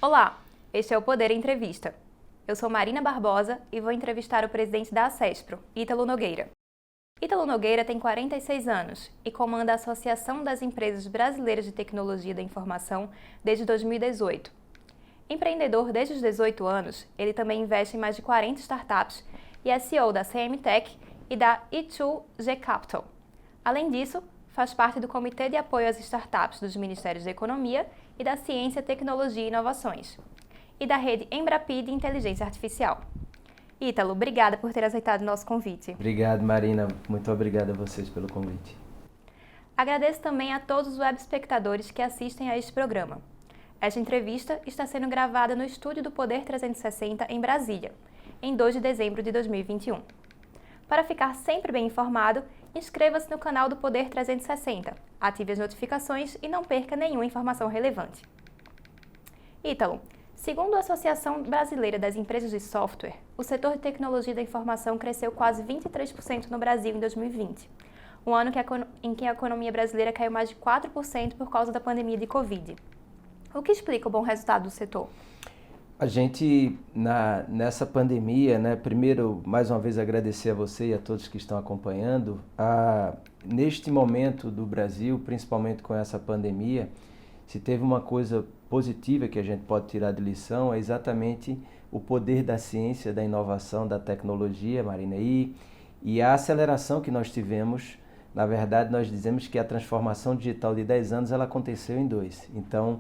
Olá, este é o Poder Entrevista. Eu sou Marina Barbosa e vou entrevistar o presidente da Acespro, Ítalo Nogueira. Ítalo Nogueira tem 46 anos e comanda a Associação das Empresas Brasileiras de Tecnologia da Informação desde 2018. Empreendedor desde os 18 anos, ele também investe em mais de 40 startups e é CEO da CM Tech e da E2G Capital. Além disso, faz parte do Comitê de Apoio às Startups dos Ministérios da Economia e da Ciência, Tecnologia e Inovações, e da rede Embrapi de Inteligência Artificial. Ítalo, obrigada por ter aceitado o nosso convite. Obrigado, Marina. Muito obrigado a vocês pelo convite. Agradeço também a todos os web espectadores que assistem a este programa. Esta entrevista está sendo gravada no estúdio do Poder 360 em Brasília, em 2 de dezembro de 2021. Para ficar sempre bem informado, inscreva-se no canal do Poder 360, ative as notificações e não perca nenhuma informação relevante. Ítalo, segundo a Associação Brasileira das Empresas de Software, o setor de tecnologia da informação cresceu quase 23% no Brasil em 2020, um ano em que a economia brasileira caiu mais de 4% por causa da pandemia de Covid. O que explica o bom resultado do setor? A gente, nessa pandemia, primeiro, mais uma vez, agradecer a você e a todos que estão acompanhando. Neste momento do Brasil, principalmente com essa pandemia, se teve uma coisa positiva que a gente pode tirar de lição, é exatamente o poder da ciência, da inovação, da tecnologia, Marina, e a aceleração que nós tivemos. Na verdade, nós dizemos que a transformação digital de 10 anos ela aconteceu em 2. Então,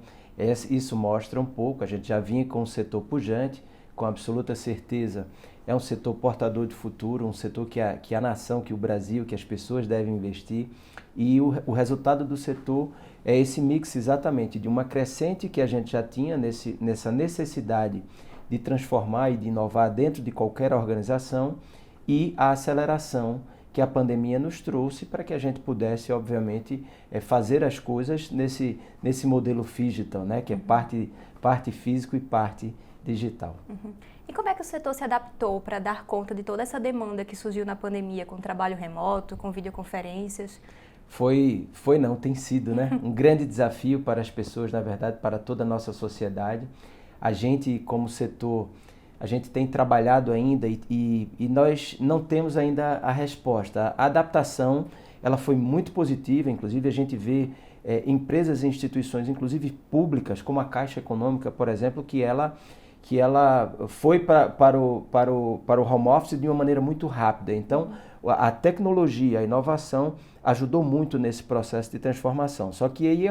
isso mostra um pouco, a gente já vinha com um setor pujante, com absoluta certeza, é um setor portador de futuro, um setor que a nação, que o Brasil, que as pessoas devem investir, e o resultado do setor é esse mix exatamente de uma crescente que a gente já tinha nessa necessidade de transformar e de inovar dentro de qualquer organização e a aceleração que a pandemia nos trouxe para que a gente pudesse, obviamente, fazer as coisas nesse modelo digital, que é parte físico e parte digital. Uhum. E como é que o setor se adaptou para dar conta de toda essa demanda que surgiu na pandemia, com trabalho remoto, com videoconferências? Tem sido, um grande desafio para as pessoas, na verdade, para toda a nossa sociedade. A gente, como setor, a gente tem trabalhado ainda e nós não temos ainda a resposta. A adaptação ela foi muito positiva, inclusive a gente vê empresas e instituições, inclusive públicas, como a Caixa Econômica, por exemplo, que ela foi para o home office de uma maneira muito rápida. Então, a tecnologia, a inovação ajudou muito nesse processo de transformação. Só que aí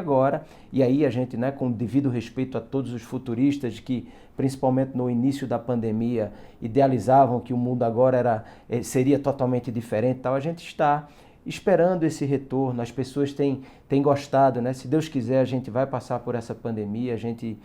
a gente, com o devido respeito a todos os futuristas que, principalmente no início da pandemia, idealizavam que o mundo agora seria totalmente diferente, a gente está esperando esse retorno. As pessoas têm gostado, Se Deus quiser, a gente vai passar por essa pandemia, a gente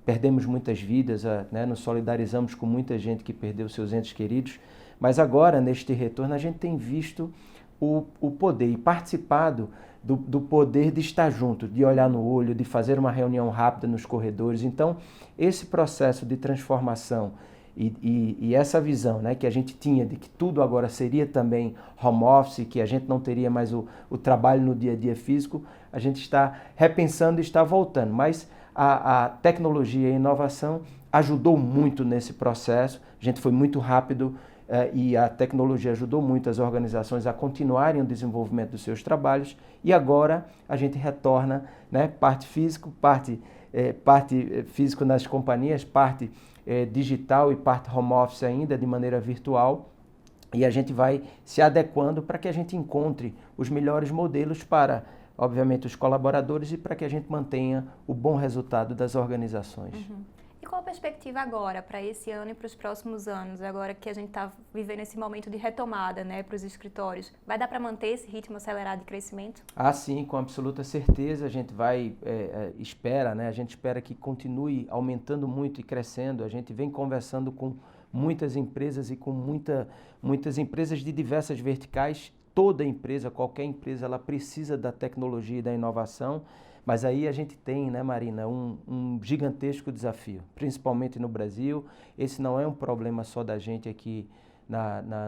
perdemos muitas vidas, nos solidarizamos com muita gente que perdeu seus entes queridos, mas agora, neste retorno, a gente tem visto o poder e participado do poder de estar junto, de olhar no olho, de fazer uma reunião rápida nos corredores. Então, esse processo de transformação e essa visão que a gente tinha de que tudo agora seria também home office, que a gente não teria mais o trabalho no dia a dia físico, a gente está repensando e está voltando. Mas a tecnologia e a inovação ajudou muito nesse processo, a gente foi muito rápido e a tecnologia ajudou muito as organizações a continuarem o desenvolvimento dos seus trabalhos e agora a gente retorna, parte físico nas companhias, parte digital e parte home office ainda de maneira virtual, e a gente vai se adequando para que a gente encontre os melhores modelos para, obviamente, os colaboradores e para que a gente mantenha o bom resultado das organizações. Uhum. E qual a perspectiva agora para esse ano e para os próximos anos, agora que a gente está vivendo esse momento de retomada, para os escritórios? Vai dar para manter esse ritmo acelerado de crescimento? Sim, com absoluta certeza. A gente espera, a gente espera que continue aumentando muito e crescendo. A gente vem conversando com muitas empresas e com muitas empresas de diversas verticais. Toda empresa, qualquer empresa, ela precisa da tecnologia e da inovação. Mas aí a gente tem, Marina, um gigantesco desafio, principalmente no Brasil. Esse não é um problema só da gente aqui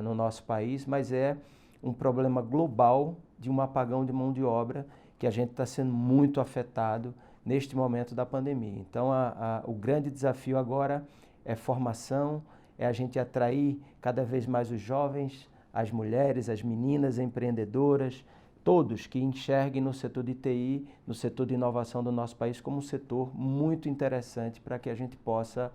no nosso país, mas é um problema global de um apagão de mão de obra que a gente está sendo muito afetado neste momento da pandemia. Então, o grande desafio agora é formação, é a gente atrair cada vez mais os jovens, as mulheres, as meninas empreendedoras, todos que enxerguem no setor de TI, no setor de inovação do nosso país como um setor muito interessante para que a gente possa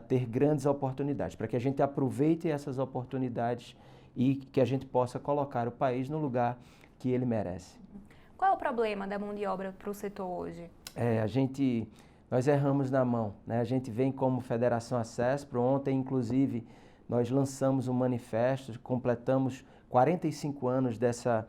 ter grandes oportunidades, para que a gente aproveite essas oportunidades e que a gente possa colocar o país no lugar que ele merece. Qual é o problema da mão de obra para o setor hoje? Nós erramos na mão, né? A gente vem como Federação Acespro. Ontem, inclusive, nós lançamos um manifesto, completamos 45 anos dessa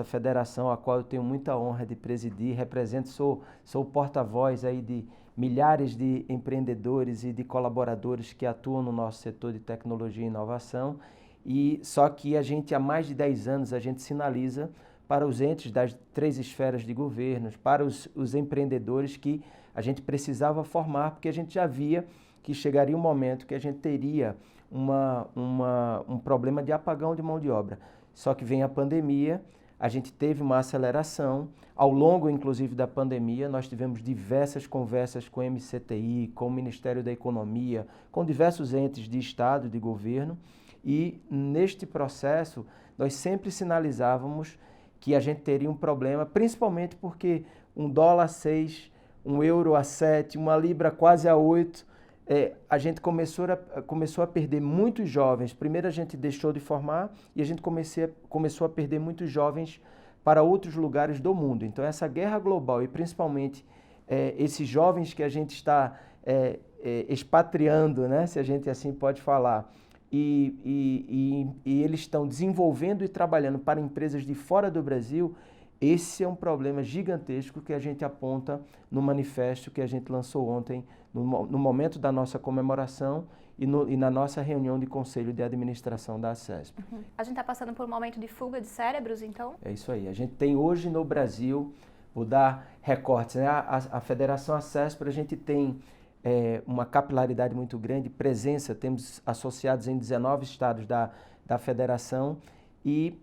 federação, a qual eu tenho muita honra de presidir, sou o porta-voz aí de milhares de empreendedores e de colaboradores que atuam no nosso setor de tecnologia e inovação. E só que a gente, há mais de 10 anos, a gente sinaliza para os entes das 3 esferas de governos, para os empreendedores que a gente precisava formar, porque a gente já via que chegaria um momento que a gente teria um problema de apagão de mão de obra. Só que vem a pandemia, a gente teve uma aceleração. Ao longo, inclusive, da pandemia, nós tivemos diversas conversas com o MCTI, com o Ministério da Economia, com diversos entes de Estado, de governo, e neste processo nós sempre sinalizávamos que a gente teria um problema, principalmente porque $1 a 6, €1 a 7, uma libra quase a 8, a gente começou a perder muitos jovens. Primeiro a gente deixou de formar e a gente começou a perder muitos jovens para outros lugares do mundo. Então essa guerra global e principalmente esses jovens que a gente está expatriando, né, se a gente assim pode falar, e eles estão desenvolvendo e trabalhando para empresas de fora do Brasil, esse é um problema gigantesco que a gente aponta no manifesto que a gente lançou ontem, no momento da nossa comemoração e na nossa reunião de conselho de administração da Acespro. Uhum. A gente está passando por um momento de fuga de cérebros, então? É isso aí. A gente tem hoje no Brasil, vou dar recortes, né? A Federação Acespro, a gente tem uma capilaridade muito grande, presença, temos associados em 19 estados da federação e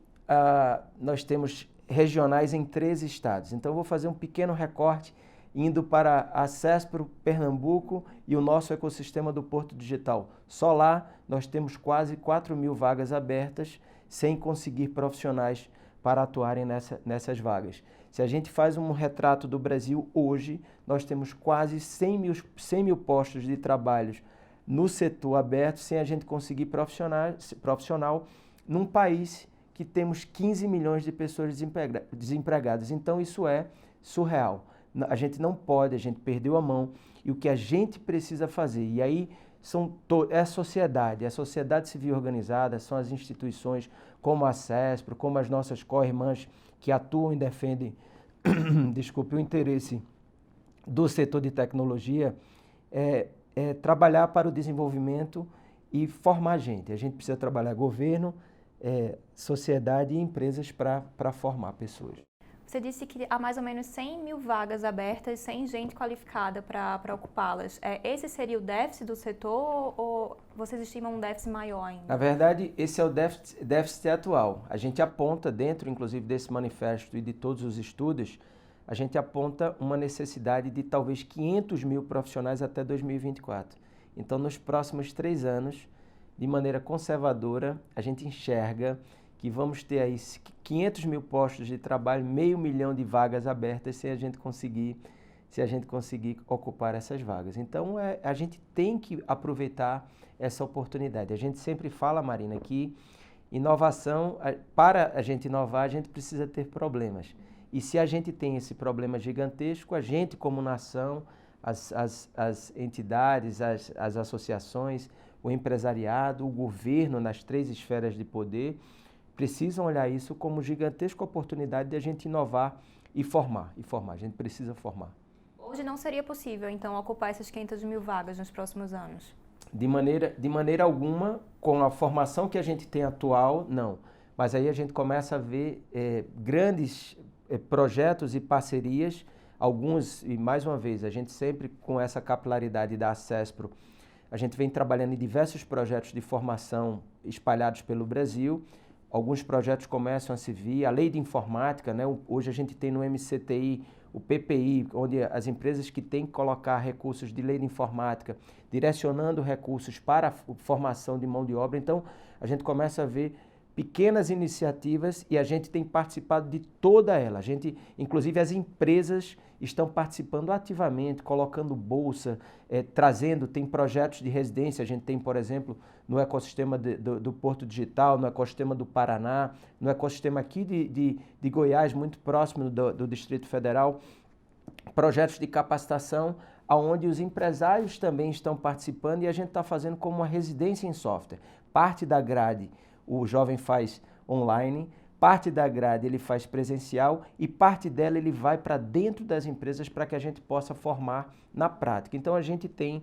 nós temos regionais em 13 estados. Então eu vou fazer um pequeno recorte indo para a Acespro, Pernambuco e o nosso ecossistema do Porto Digital. Só lá nós temos quase 4.000 vagas abertas sem conseguir profissionais para atuarem nessas vagas. Se a gente faz um retrato do Brasil hoje, nós temos quase 100 mil postos de trabalho no setor aberto sem a gente conseguir profissional num país que temos 15 milhões de pessoas desempregadas. Então isso é surreal. A gente não pode, a gente perdeu a mão e o que a gente precisa fazer. E aí é a sociedade civil organizada, são as instituições como a Acespro, como as nossas co-irmãs que atuam e defendem o interesse do setor de tecnologia, trabalhar para o desenvolvimento e formar gente. A gente precisa trabalhar governo, sociedade e empresas para formar pessoas. Você disse que há mais ou menos 100 mil vagas abertas sem gente qualificada para ocupá-las. Esse seria o déficit do setor ou vocês estimam um déficit maior ainda? Na verdade, esse é o déficit atual. A gente aponta, dentro inclusive desse manifesto e de todos os estudos, a gente aponta uma necessidade de talvez 500 mil profissionais até 2024. Então, nos próximos 3 anos, de maneira conservadora, a gente enxerga que vamos ter aí 500 mil postos de trabalho, 500 mil de vagas abertas se a gente conseguir ocupar essas vagas. Então, a gente tem que aproveitar essa oportunidade. A gente sempre fala, Marina, que inovação, para a gente inovar, a gente precisa ter problemas. E se a gente tem esse problema gigantesco, a gente como nação, as entidades, as associações, o empresariado, o governo nas 3 esferas de poder, precisam olhar isso como gigantesca oportunidade de a gente inovar e formar. A gente precisa formar. Hoje não seria possível, então, ocupar essas 500 mil vagas nos próximos anos? De maneira alguma, com a formação que a gente tem atual, não. Mas aí a gente começa a ver grandes projetos e parcerias, alguns, e mais uma vez, a gente sempre com essa capilaridade da Acespro, a gente vem trabalhando em diversos projetos de formação espalhados pelo Brasil. Alguns projetos começam a se vir, a lei de informática, né? Hoje a gente tem no MCTI o PPI, onde as empresas que têm que colocar recursos de lei de informática, direcionando recursos para a formação de mão de obra. Então, a gente começa a ver pequenas iniciativas e a gente tem participado de toda ela. Inclusive as empresas estão participando ativamente, colocando bolsa, tem projetos de residência. A gente tem, por exemplo, no ecossistema do Porto Digital, no ecossistema do Paraná, no ecossistema aqui de Goiás, muito próximo do Distrito Federal, projetos de capacitação onde os empresários também estão participando e a gente está fazendo como uma residência em software. Parte da grade o jovem faz online, parte da grade ele faz presencial e parte dela ele vai para dentro das empresas para que a gente possa formar na prática. Então a gente tem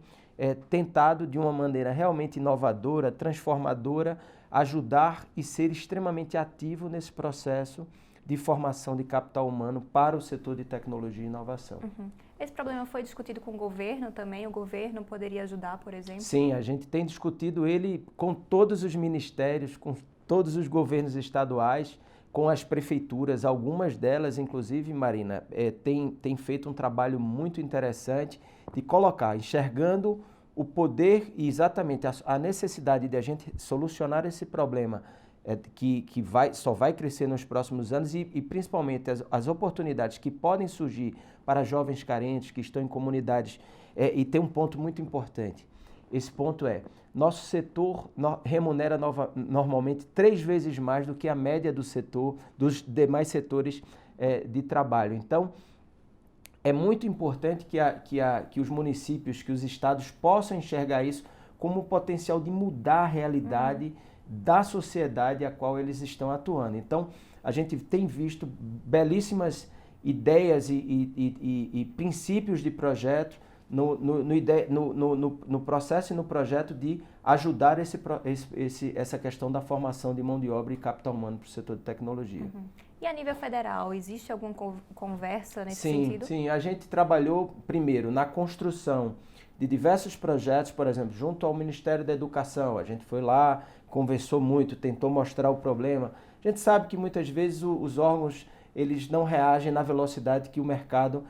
tentado de uma maneira realmente inovadora, transformadora, ajudar e ser extremamente ativo nesse processo de formação de capital humano para o setor de tecnologia e inovação. Uhum. Esse problema foi discutido com o governo também? O governo poderia ajudar, por exemplo? Sim, a gente tem discutido ele com todos os ministérios, com todos os governos estaduais, com as prefeituras. Algumas delas, inclusive, Marina, tem feito um trabalho muito interessante de colocar, enxergando o poder e exatamente a necessidade de a gente solucionar esse problema que só vai crescer nos próximos anos e principalmente as oportunidades que podem surgir para jovens carentes que estão em comunidades. E tem um ponto muito importante. Esse ponto nosso setor remunera normalmente 3 vezes mais do que a média do setor, dos demais setores de trabalho. Então, é muito importante que os municípios, que os estados possam enxergar isso como potencial de mudar a realidade da sociedade a qual eles estão atuando. Então, a gente tem visto belíssimas ideias e princípios de projeto no processo e no projeto de ajudar essa questão da formação de mão de obra e capital humano para o setor de tecnologia. Uhum. E a nível federal, existe alguma conversa nesse sim, sentido? Sim, a gente trabalhou primeiro na construção de diversos projetos, por exemplo, junto ao Ministério da Educação. A gente foi lá, conversou muito, tentou mostrar o problema. A gente sabe que muitas vezes os órgãos eles não reagem na velocidade que o mercado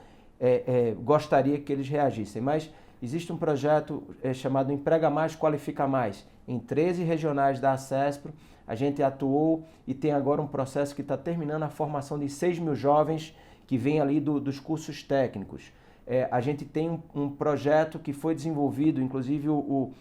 gostaria que eles reagissem, mas existe um projeto chamado Emprega Mais, Qualifica Mais. Em 13 regionais da ACESPRO, a gente atuou e tem agora um processo que está terminando a formação de 6 mil jovens que vêm ali dos cursos técnicos. A gente tem um projeto que foi desenvolvido, inclusive o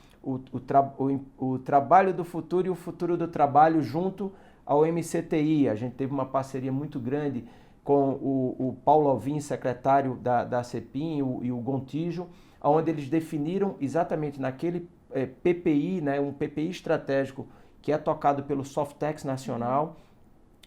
trabalho do futuro e o futuro do trabalho junto ao MCTI. A gente teve uma parceria muito grande com o Paulo Alvim, secretário da CEPIM, e o Gontijo, onde eles definiram exatamente naquele PPI, né, um PPI estratégico que é tocado pelo Softex Nacional,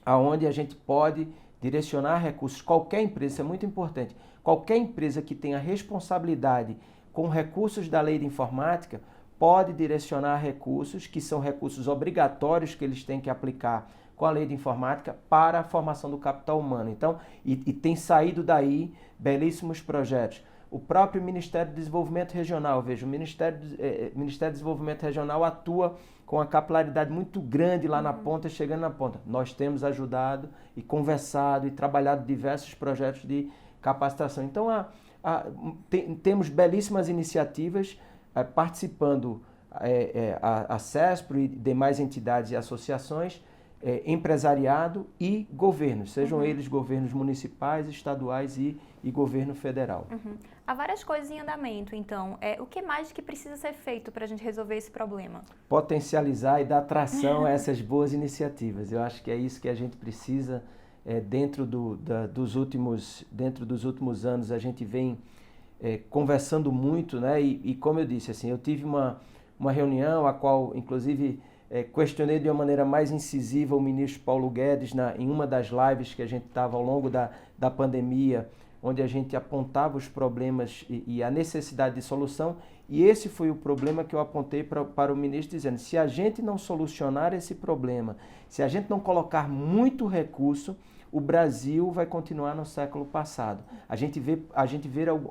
aonde a gente pode direcionar recursos. Qualquer empresa, isso é muito importante, qualquer empresa que tenha responsabilidade com recursos da lei de informática pode direcionar recursos, que são recursos obrigatórios que eles têm que aplicar com a lei de informática para a formação do capital humano. Então, e tem saído daí belíssimos projetos. O próprio Ministério do Desenvolvimento Regional, veja, o Ministério do Desenvolvimento Regional atua com uma capilaridade muito grande lá na ponta, chegando na ponta. Nós temos ajudado e conversado e trabalhado diversos projetos de capacitação. Então, temos belíssimas iniciativas participando a CESPRO e demais entidades e associações, empresariado e governos, sejam eles governos municipais, estaduais e governo federal. Uhum. Há várias coisas em andamento, então. O que mais que precisa ser feito para a gente resolver esse problema? Potencializar e dar tração a essas boas iniciativas. Eu acho que é isso que a gente precisa. Dentro dos últimos anos, a gente vem conversando muito, né? E como eu disse, assim, eu tive uma reunião a qual, inclusive, questionei de uma maneira mais incisiva o ministro Paulo Guedes em uma das lives que a gente estava ao longo da pandemia, onde a gente apontava os problemas e a necessidade de solução, e esse foi o problema que eu apontei para o ministro, dizendo, se a gente não solucionar esse problema, se a gente não colocar muito recurso, o Brasil vai continuar no século passado. A gente vê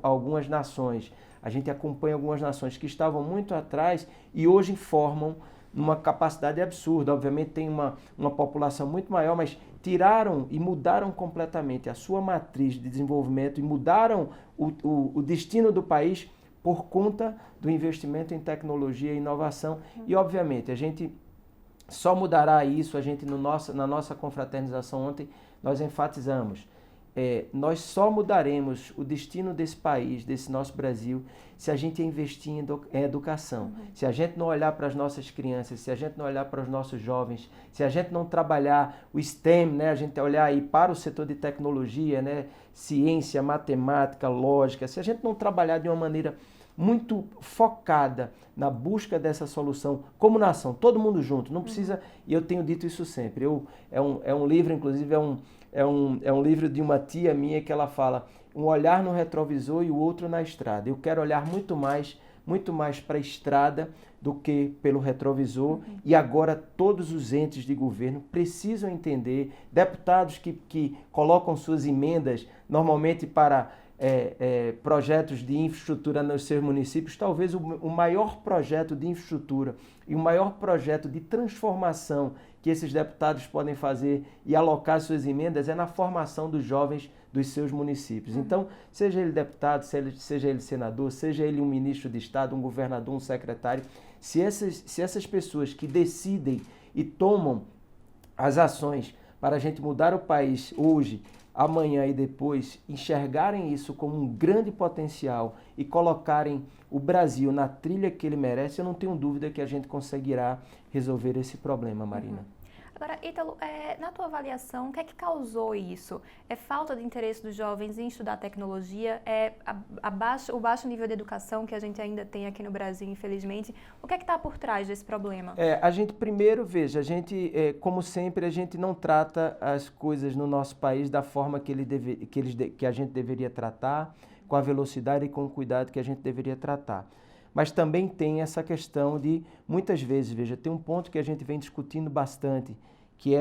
algumas nações, a gente acompanha algumas nações que estavam muito atrás e hoje formam numa capacidade absurda. Obviamente tem uma população muito maior, mas tiraram e mudaram completamente a sua matriz de desenvolvimento e mudaram o destino do país por conta do investimento em tecnologia e inovação. E, obviamente, a gente só mudará isso, a gente na nossa confraternização ontem, nós enfatizamos, nós só mudaremos o destino desse país, desse nosso Brasil, se a gente investir em educação. Se a gente não olhar para as nossas crianças, se a gente não olhar para os nossos jovens, se a gente não trabalhar o STEM, né, a gente olhar aí para o setor de tecnologia, né, ciência, matemática, lógica, se a gente não trabalhar de uma maneira muito focada na busca dessa solução como nação, todo mundo junto, não precisa, e eu tenho dito isso sempre, é um livro, inclusive é um livro de uma tia minha que ela fala, um olhar no retrovisor e o outro na estrada. Eu quero olhar muito mais para a estrada do que pelo retrovisor, e agora todos os entes de governo precisam entender, deputados que colocam suas emendas normalmente para projetos de infraestrutura nos seus municípios, talvez o maior projeto de infraestrutura e o maior projeto de transformação que esses deputados podem fazer e alocar suas emendas é na formação dos jovens dos seus municípios. Então, seja ele deputado, seja ele senador, seja ele um ministro de Estado, um governador, um secretário, se essas pessoas que decidem e tomam as ações para a gente mudar o país hoje, amanhã e depois, enxergarem isso como um grande potencial e colocarem o Brasil na trilha que ele merece, eu não tenho dúvida que a gente conseguirá resolver esse problema, Marina. Agora, Ítalo, na tua avaliação, o que é que causou isso? É falta de interesse dos jovens em estudar tecnologia? É o baixo nível de educação que a gente ainda tem aqui no Brasil, infelizmente? O que é que está por trás desse problema? A gente primeiro, veja, a gente, como sempre, a gente não trata as coisas no nosso país da forma que a gente deveria tratar, com a velocidade e com o cuidado que a gente deveria tratar. Mas também tem essa questão de, muitas vezes, veja, tem um ponto que a gente vem discutindo bastante, que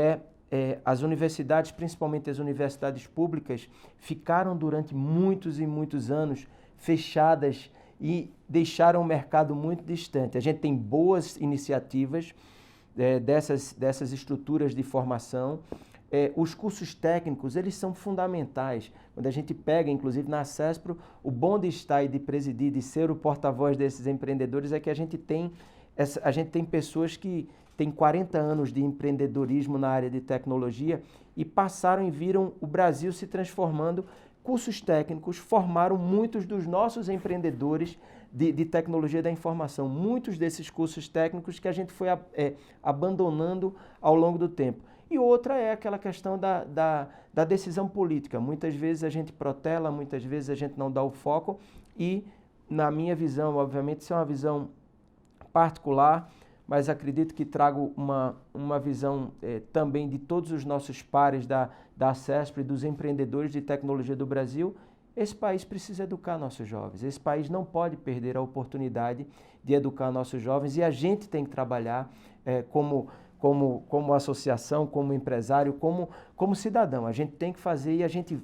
as universidades, principalmente as universidades públicas, ficaram durante muitos e muitos anos fechadas e deixaram o mercado muito distante. A gente tem boas iniciativas dessas estruturas de formação. Os cursos técnicos, eles são fundamentais. Quando a gente pega, inclusive na CESPRO, o bom de estar e de presidir, de ser o porta-voz desses empreendedores, é que a gente tem pessoas que têm 40 anos de empreendedorismo na área de tecnologia e passaram e viram o Brasil se transformando. Cursos técnicos formaram muitos dos nossos empreendedores de tecnologia da informação. Muitos desses cursos técnicos que a gente foi abandonando ao longo do tempo. E outra é aquela questão da decisão política. Muitas vezes a gente protela, muitas vezes a gente não dá o foco e, na minha visão, obviamente, isso é uma visão particular, mas acredito que trago uma visão também de todos os nossos pares da CESP e dos empreendedores de tecnologia do Brasil. Esse país precisa educar nossos jovens. Esse país não pode perder a oportunidade de educar nossos jovens e a gente tem que trabalhar como associação, como empresário, como cidadão. A gente tem que fazer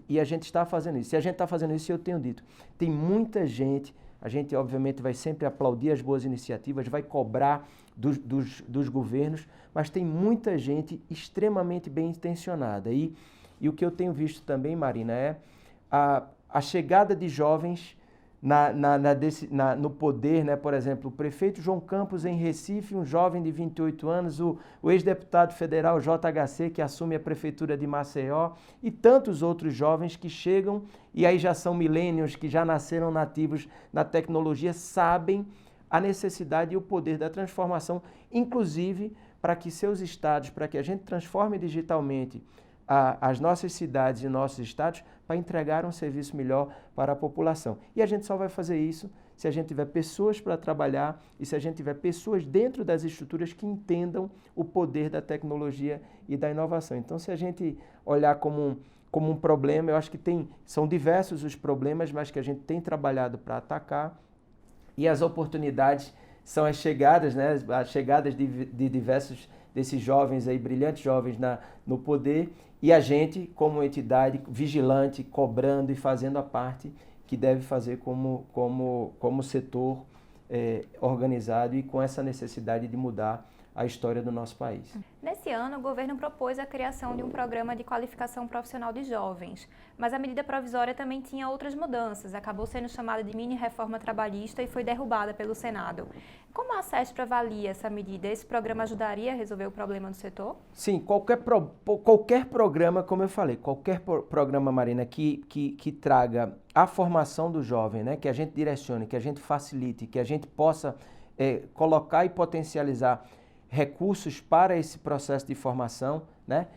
e a gente está fazendo isso. Se a gente está fazendo isso, eu tenho dito, tem muita gente, a gente obviamente vai sempre aplaudir as boas iniciativas, vai cobrar dos governos, mas tem muita gente extremamente bem intencionada. E o que eu tenho visto também, Marina, é a chegada de jovens no poder, né? Por exemplo, o prefeito João Campos em Recife, um jovem de 28 anos, o ex-deputado federal JHC, que assume a prefeitura de Maceió, e tantos outros jovens que chegam, e aí já são millennials, que já nasceram nativos na tecnologia, sabem a necessidade e o poder da transformação, inclusive para que seus estados, para que a gente transforme digitalmente as nossas cidades e nossos estados para entregar um serviço melhor para a população. E a gente só vai fazer isso se a gente tiver pessoas para trabalhar e se a gente tiver pessoas dentro das estruturas que entendam o poder da tecnologia e da inovação. Então, se a gente olhar como um problema, eu acho que são diversos os problemas, mas que a gente tem trabalhado para atacar, e as oportunidades são as chegadas, né? As chegadas de diversos desses jovens aí, brilhantes jovens no poder, e a gente, como entidade vigilante, cobrando e fazendo a parte que deve fazer como setor organizado e com essa necessidade de mudar a história do nosso país. Nesse ano, o governo propôs a criação de um programa de qualificação profissional de jovens, mas a medida provisória também tinha outras mudanças, acabou sendo chamada de mini-reforma trabalhista e foi derrubada pelo Senado. Como a CESP avalia essa medida? Esse programa ajudaria a resolver o problema do setor? Sim, qualquer programa, como eu falei, qualquer programa, Marina, que traga a formação do jovem, né, que a gente direcione, que a gente facilite, que a gente possa colocar e potencializar recursos para esse processo de formação, né?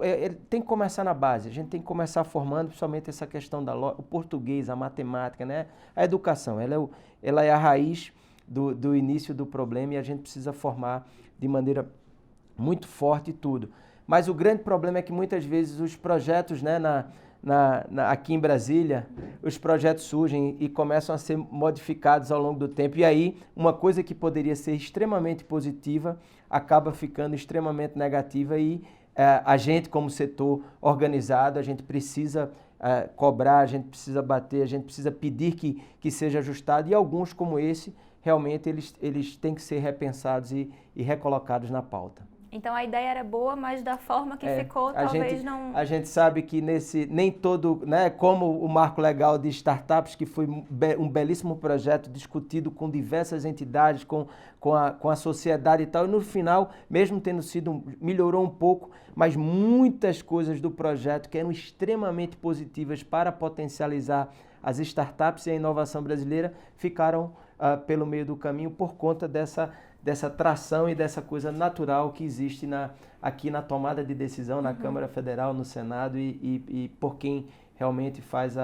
Ele tem que começar na base, a gente tem que começar formando principalmente essa questão o português, a matemática, né? A educação, ela é a raiz do início do problema e a gente precisa formar de maneira muito forte tudo. Mas o grande problema é que muitas vezes os projetos, né, aqui em Brasília, os projetos surgem e começam a ser modificados ao longo do tempo. E aí, uma coisa que poderia ser extremamente positiva acaba ficando extremamente negativa e a gente, como setor organizado, a gente precisa cobrar, a gente precisa bater, a gente precisa pedir que seja ajustado. E alguns, como esse, realmente eles têm que ser repensados e recolocados na pauta. Então a ideia era boa, mas da forma que ficou, talvez não... A gente sabe que nem todo, né, como o marco legal de startups, que foi um belíssimo projeto discutido com diversas entidades, com a sociedade e tal, e no final, mesmo tendo melhorou um pouco, mas muitas coisas do projeto que eram extremamente positivas para potencializar as startups e a inovação brasileira ficaram pelo meio do caminho por conta dessa tração e dessa coisa natural que existe aqui na tomada de decisão na Câmara Federal, no Senado e por quem realmente faz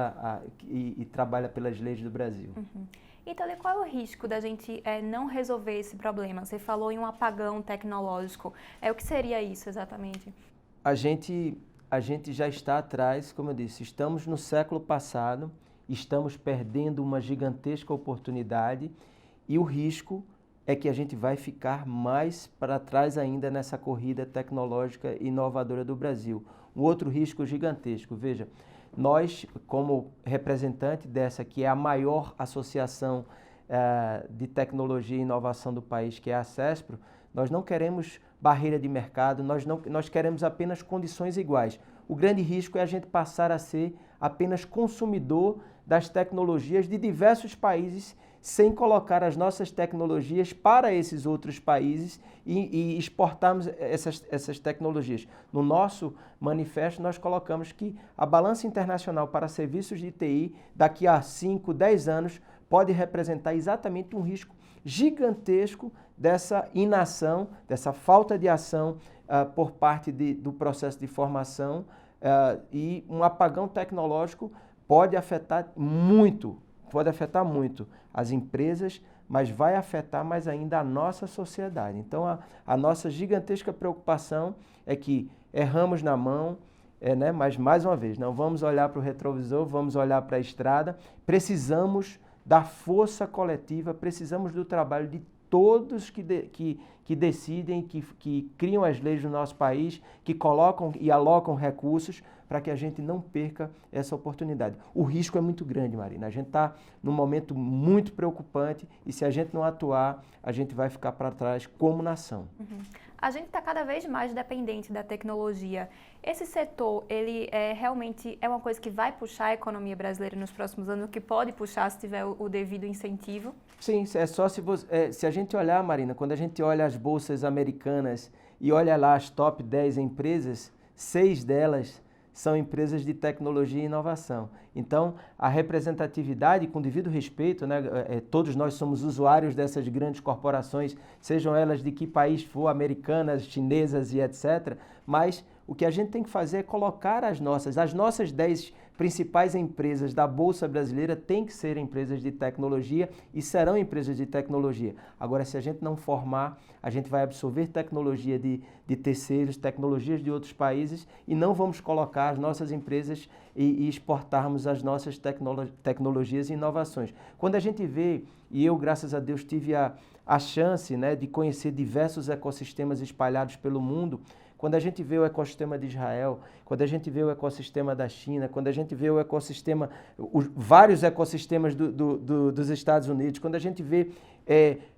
e trabalha pelas leis do Brasil. Então, qual é o risco da gente não resolver esse problema? Você falou em um apagão tecnológico. O que seria isso exatamente? A gente já está atrás, como eu disse, estamos no século passado, estamos perdendo uma gigantesca oportunidade e o risco é que a gente vai ficar mais para trás ainda nessa corrida tecnológica e inovadora do Brasil. Um outro risco gigantesco, veja, nós, como representante dessa, que é a maior associação de tecnologia e inovação do país, que é a CESPRO, nós não queremos barreira de mercado, nós queremos apenas condições iguais. O grande risco é a gente passar a ser apenas consumidor das tecnologias de diversos países sem colocar as nossas tecnologias para esses outros países e exportarmos essas tecnologias. No nosso manifesto, nós colocamos que a balança internacional para serviços de TI, daqui a 5, 10 anos, pode representar exatamente um risco gigantesco dessa inação, dessa falta de ação por parte do processo de formação e um apagão tecnológico pode afetar muito as empresas, mas vai afetar mais ainda a nossa sociedade. Então, a nossa gigantesca preocupação é que erramos na mão, né? Mas, mais uma vez, não vamos olhar para o retrovisor, vamos olhar para a estrada. Precisamos da força coletiva, precisamos do trabalho de todos que decidem, que criam as leis do nosso país, que colocam e alocam recursos para que a gente não perca essa oportunidade. O risco é muito grande, Marina. A gente está num momento muito preocupante e se a gente não atuar, a gente vai ficar para trás como nação. A gente está cada vez mais dependente da tecnologia. Esse setor, ele realmente é uma coisa que vai puxar a economia brasileira nos próximos anos, que pode puxar se tiver o devido incentivo? Sim, é só se a gente olhar, Marina, quando a gente olha as bolsas americanas e olha lá as top 10 empresas, 6 delas são empresas de tecnologia e inovação. Então, a representatividade, com devido respeito, né, todos nós somos usuários dessas grandes corporações, sejam elas de que país for, americanas, chinesas e etc., mas o que a gente tem que fazer é colocar as nossas 10 principais empresas da Bolsa Brasileira têm que ser empresas de tecnologia e serão empresas de tecnologia. Agora, se a gente não formar, a gente vai absorver tecnologia de terceiros, tecnologias de outros países e não vamos colocar as nossas empresas e exportarmos as nossas tecnologias e inovações. Quando a gente vê, e eu, graças a Deus, tive a chance, né, de conhecer diversos ecossistemas espalhados pelo mundo. Quando a gente vê o ecossistema de Israel, quando a gente vê o ecossistema da China, quando a gente vê o ecossistema, vários ecossistemas dos Estados Unidos, quando a gente vê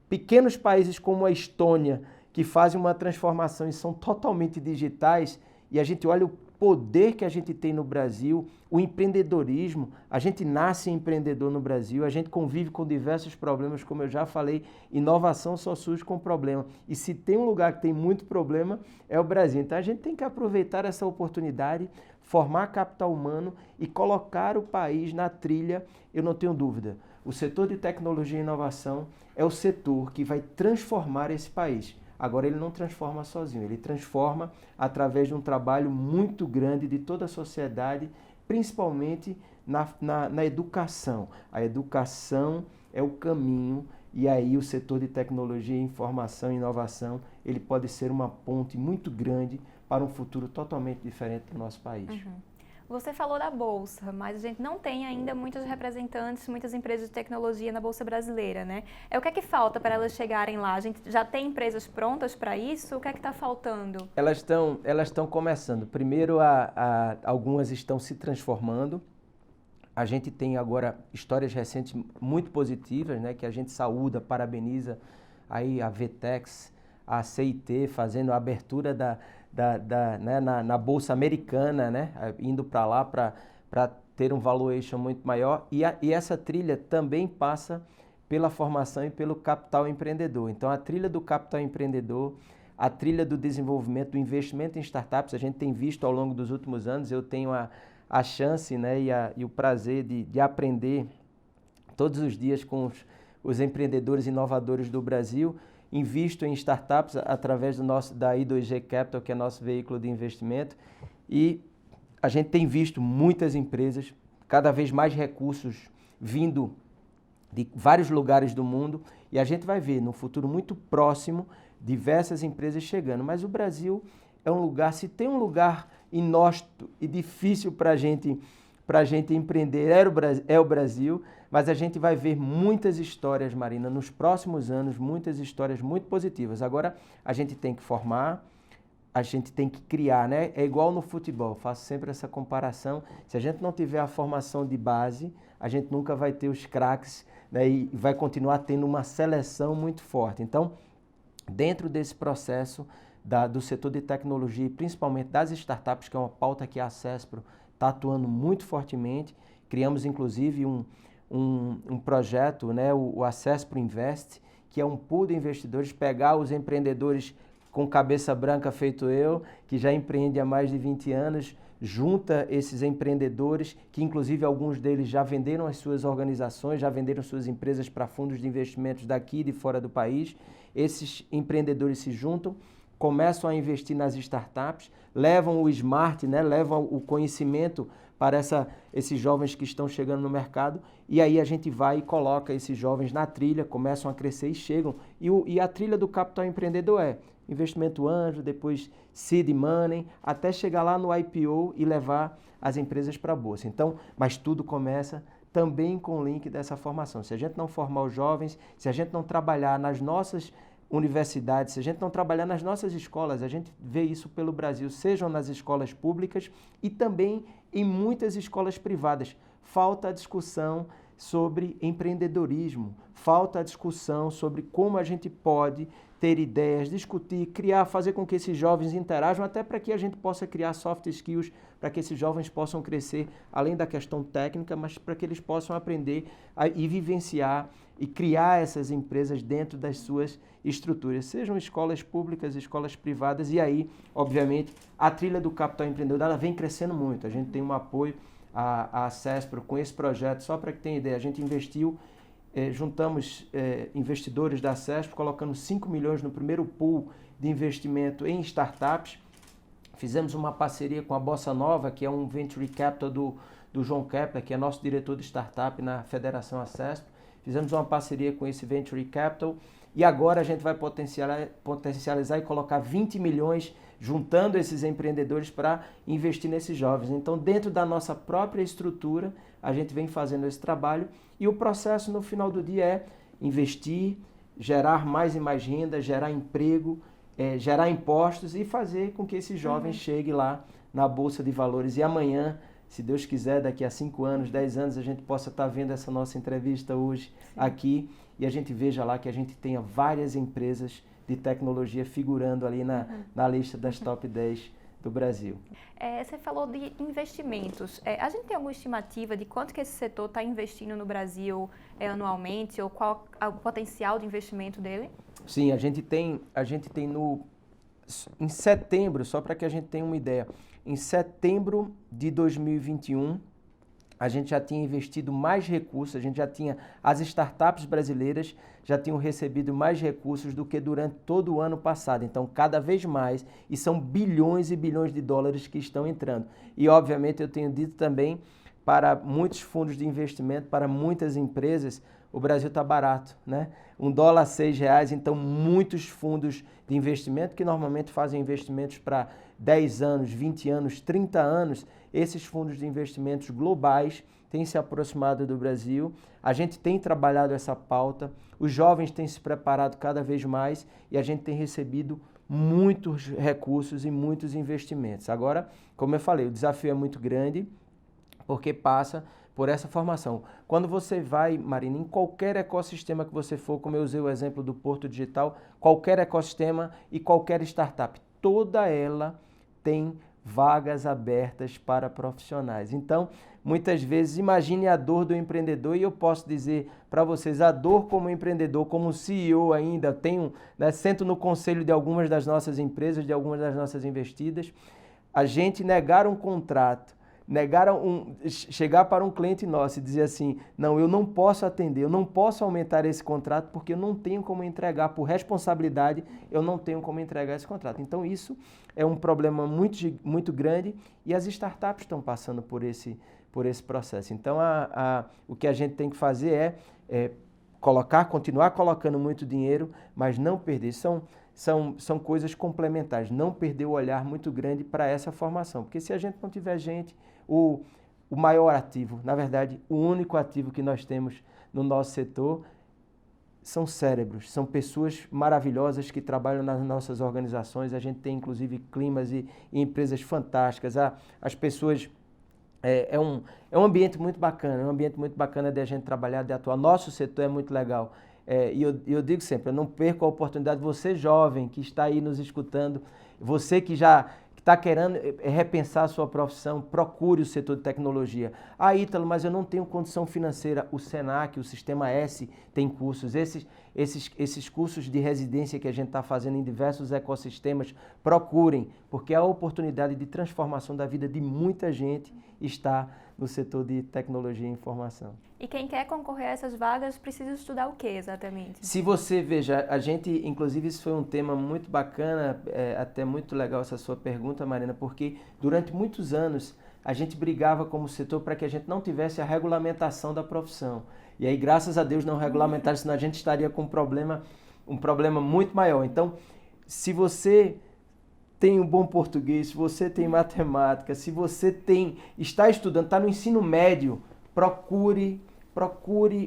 pequenos países como a Estônia, que fazem uma transformação e são totalmente digitais, e a gente olha o poder que a gente tem no Brasil, o empreendedorismo, a gente nasce empreendedor no Brasil, a gente convive com diversos problemas, como eu já falei, inovação só surge com problema. E se tem um lugar que tem muito problema, é o Brasil. Então a gente tem que aproveitar essa oportunidade, formar capital humano e colocar o país na trilha, eu não tenho dúvida. O setor de tecnologia e inovação é o setor que vai transformar esse país. Agora, ele não transforma sozinho, ele transforma através de um trabalho muito grande de toda a sociedade, principalmente na educação. A educação é o caminho, e aí o setor de tecnologia, informação e inovação, ele pode ser uma ponte muito grande para um futuro totalmente diferente do nosso país. Você falou da Bolsa, mas a gente não tem ainda muitos representantes, muitas empresas de tecnologia na Bolsa brasileira, né? O que é que falta para elas chegarem lá? A gente já tem empresas prontas para isso? O que é que está faltando? Elas estão começando. Primeiro, algumas estão se transformando. A gente tem agora histórias recentes muito positivas, né? Que a gente saúda, parabeniza aí a VTEX, a CIT fazendo a abertura né, na Bolsa Americana, né, indo para lá para ter um valuation muito maior. E essa trilha também passa pela formação e pelo capital empreendedor. Então, a trilha do capital empreendedor, a trilha do desenvolvimento, do investimento em startups, a gente tem visto ao longo dos últimos anos, eu tenho a chance, né, e o prazer de aprender todos os dias com os empreendedores inovadores do Brasil. Invisto em startups através da I2G Capital, que é nosso veículo de investimento, e a gente tem visto muitas empresas, cada vez mais recursos vindo de vários lugares do mundo, e a gente vai ver no futuro muito próximo diversas empresas chegando. Mas o Brasil é um lugar, se tem um lugar inóspito e difícil para a gente empreender, é o Brasil, mas a gente vai ver muitas histórias, Marina, nos próximos anos, muitas histórias muito positivas. Agora, a gente tem que formar, a gente tem que criar, né? É igual no futebol, faço sempre essa comparação. Se a gente não tiver a formação de base, a gente nunca vai ter os craques, né? E vai continuar tendo uma seleção muito forte. Então, dentro desse processo do setor de tecnologia, e principalmente das startups, que é uma pauta que a Cespro está atuando muito fortemente, criamos inclusive um projeto, né, o Cespro Invest, que é um pool de investidores, pegar os empreendedores com cabeça branca feito eu, que já empreende há mais de 20 anos, junta esses empreendedores, que inclusive alguns deles já venderam as suas organizações, já venderam suas empresas para fundos de investimentos daqui e de fora do país. Esses empreendedores se juntam, começam a investir nas startups, levam o smart, né, levam o conhecimento para esses jovens que estão chegando no mercado, e aí a gente vai e coloca esses jovens na trilha, começam a crescer e chegam. E a trilha do capital empreendedor é investimento anjo, depois seed money, até chegar lá no IPO e levar as empresas para a bolsa. Então, mas tudo começa também com o link dessa formação. Se a gente não formar os jovens, se a gente não trabalhar nas nossas universidades, se a gente não trabalhar nas nossas escolas, a gente vê isso pelo Brasil, sejam nas escolas públicas e também em muitas escolas privadas. Falta a discussão sobre empreendedorismo, falta a discussão sobre como a gente pode ter ideias, discutir, criar, fazer com que esses jovens interajam, até para que a gente possa criar soft skills, para que esses jovens possam crescer, além da questão técnica, mas para que eles possam aprender e vivenciar e criar essas empresas dentro das suas estruturas, sejam escolas públicas, escolas privadas, e aí, obviamente, a trilha do capital empreendedor ela vem crescendo muito. A gente tem um apoio à Cespro com esse projeto, só para que tenha ideia, a gente investiu, juntamos investidores da Cespro, colocando 5 milhões no primeiro pool de investimento em startups. Fizemos uma parceria com a Bossa Nova, que é um venture capital do João Kepler, que é nosso diretor de startup na Federação Acesp. Fizemos uma parceria com esse venture capital e agora a gente vai potencializar e colocar 20 milhões juntando esses empreendedores para investir nesses jovens. Então, dentro da nossa própria estrutura, a gente vem fazendo esse trabalho e o processo no final do dia é investir, gerar mais e mais renda, gerar emprego, gerar impostos e fazer com que esses jovens cheguem lá na Bolsa de Valores. E amanhã, se Deus quiser, daqui a 5 anos, 10 anos, a gente possa estar vendo essa nossa entrevista hoje aqui e a gente veja lá que a gente tenha várias empresas de tecnologia figurando ali na lista das top 10 do Brasil. Você falou de investimentos. A gente tem alguma estimativa de quanto que esse setor está investindo no Brasil anualmente, ou qual o potencial de investimento dele? Sim, a gente tem em setembro, só para que a gente tenha uma ideia, em setembro de 2021, a gente já tinha investido mais recursos, as startups brasileiras já tinham recebido mais recursos do que durante todo o ano passado. Então, cada vez mais, e são bilhões e bilhões de dólares que estão entrando. E, obviamente, eu tenho dito também para muitos fundos de investimento, para muitas empresas, o Brasil está barato, né? $1 a R$6, então muitos fundos de investimento que normalmente fazem investimentos para 10 anos, 20 anos, 30 anos, esses fundos de investimentos globais têm se aproximado do Brasil. A gente tem trabalhado essa pauta, os jovens têm se preparado cada vez mais e a gente tem recebido muitos recursos e muitos investimentos. Agora, como eu falei, o desafio é muito grande porque passa por essa formação. Quando você vai, Marina, em qualquer ecossistema que você for, como eu usei o exemplo do Porto Digital, qualquer ecossistema e qualquer startup, toda ela tem vagas abertas para profissionais. Então, muitas vezes, imagine a dor do empreendedor, e eu posso dizer para vocês, a dor como empreendedor, como CEO ainda, sento no conselho de algumas das nossas empresas, de algumas das nossas investidas, a gente negar um contrato, chegar para um cliente nosso e dizer assim, não, eu não posso atender, eu não posso aumentar esse contrato porque eu não tenho como entregar, por responsabilidade, eu não tenho como entregar esse contrato. Então isso é um problema muito grande e as startups estão passando por esse processo. Então o que a gente tem que fazer é continuar colocando muito dinheiro, mas não perder. São coisas complementares, não perder o olhar muito grande para essa formação, porque se a gente não tiver gente, o maior ativo, na verdade, o único ativo que nós temos no nosso setor são cérebros, são pessoas maravilhosas que trabalham nas nossas organizações, a gente tem inclusive climas e empresas fantásticas, as pessoas... É um ambiente muito bacana, de a gente trabalhar, de atuar. Nosso setor é muito legal. E eu digo sempre, eu não perco a oportunidade, você jovem que está aí nos escutando, você que já está querendo repensar a sua profissão, procure o setor de tecnologia. Ítalo, mas eu não tenho condição financeira. O Senac, o Sistema S tem cursos. Esses cursos de residência que a gente está fazendo em diversos ecossistemas, procurem, porque a oportunidade de transformação da vida de muita gente está no setor de tecnologia e informação. E quem quer concorrer a essas vagas precisa estudar o que exatamente? Se você veja, a gente, inclusive isso foi um tema muito bacana, até muito legal essa sua pergunta, Marina, porque durante muitos anos a gente brigava como setor para que a gente não tivesse a regulamentação da profissão. E aí, graças a Deus, não regulamentaram, senão a gente estaria com um problema muito maior. Então, se você tem um bom português, se você tem matemática, se você está estudando, está no ensino médio, procure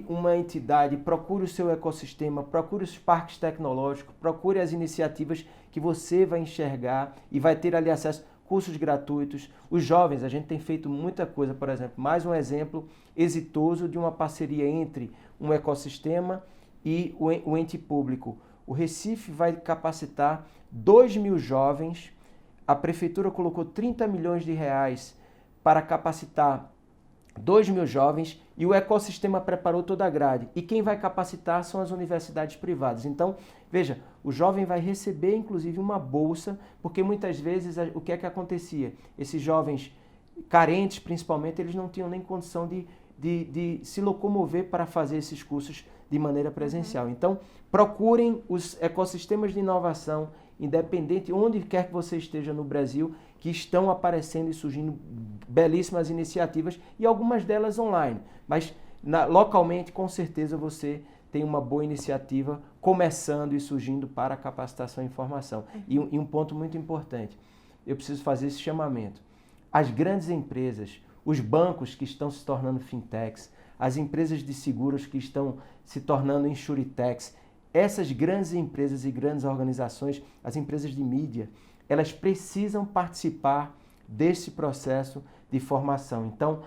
uma entidade, procure o seu ecossistema, procure os parques tecnológicos, procure as iniciativas que você vai enxergar e vai ter ali acesso a cursos gratuitos. Os jovens, a gente tem feito muita coisa, por exemplo, mais um exemplo exitoso de uma parceria entre um ecossistema e o ente público. O Recife vai capacitar 2.000 jovens, a prefeitura colocou 30 milhões de reais para capacitar 2.000 jovens e o ecossistema preparou toda a grade. E quem vai capacitar são as universidades privadas. Então, veja, o jovem vai receber inclusive uma bolsa, porque muitas vezes o que é que acontecia? Esses jovens carentes, principalmente, eles não tinham nem condição de se locomover para fazer esses cursos de maneira presencial. Então, procurem os ecossistemas de inovação, independente onde quer que você esteja no Brasil, que estão aparecendo e surgindo belíssimas iniciativas e algumas delas online. Mas localmente, com certeza, você tem uma boa iniciativa começando e surgindo para capacitação e informação. E um ponto muito importante, eu preciso fazer esse chamamento. As grandes empresas, os bancos que estão se tornando fintechs, as empresas de seguros que estão se tornando insurtechs, essas grandes empresas e grandes organizações, as empresas de mídia, elas precisam participar desse processo de formação. Então,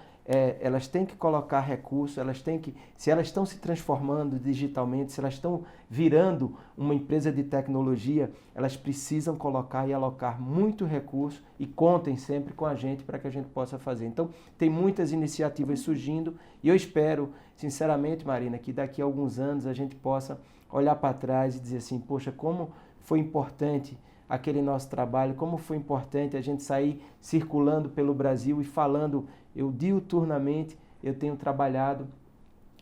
elas têm que colocar recursos, se elas estão se transformando digitalmente, se elas estão virando uma empresa de tecnologia, elas precisam colocar e alocar muito recurso e contem sempre com a gente para que a gente possa fazer. Então, tem muitas iniciativas surgindo e eu espero, sinceramente, Marina, que daqui a alguns anos a gente possa olhar para trás e dizer assim, poxa, como foi importante aquele nosso trabalho, como foi importante a gente sair circulando pelo Brasil e falando, eu diuturnamente, eu tenho trabalhado.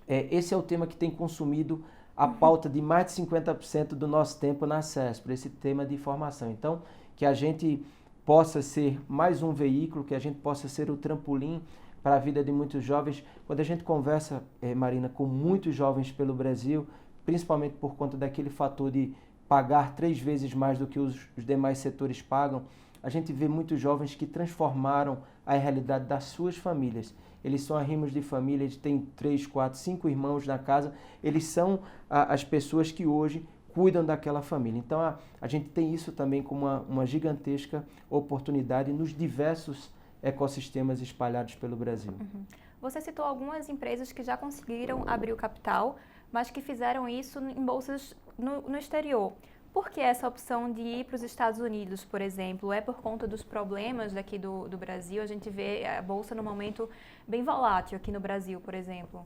Esse é o tema que tem consumido a pauta de mais de 50% do nosso tempo na CESP, esse tema de formação. Então, que a gente possa ser mais um veículo, que a gente possa ser o trampolim para a vida de muitos jovens. Quando a gente conversa, Marina, com muitos jovens pelo Brasil, principalmente por conta daquele fator de pagar 3 vezes mais do que os demais setores pagam, a gente vê muitos jovens que transformaram a realidade das suas famílias. Eles são arrimos de família, eles têm 3, 4, 5 irmãos na casa, eles são as pessoas que hoje cuidam daquela família. Então a gente tem isso também como uma gigantesca oportunidade nos diversos ecossistemas espalhados pelo Brasil. Uhum. Você citou algumas empresas que já conseguiram abrir o capital, mas que fizeram isso em bolsas no exterior. Por que essa opção de ir para os Estados Unidos, por exemplo? É por conta dos problemas daqui do Brasil? A gente vê a bolsa num momento bem volátil aqui no Brasil, por exemplo.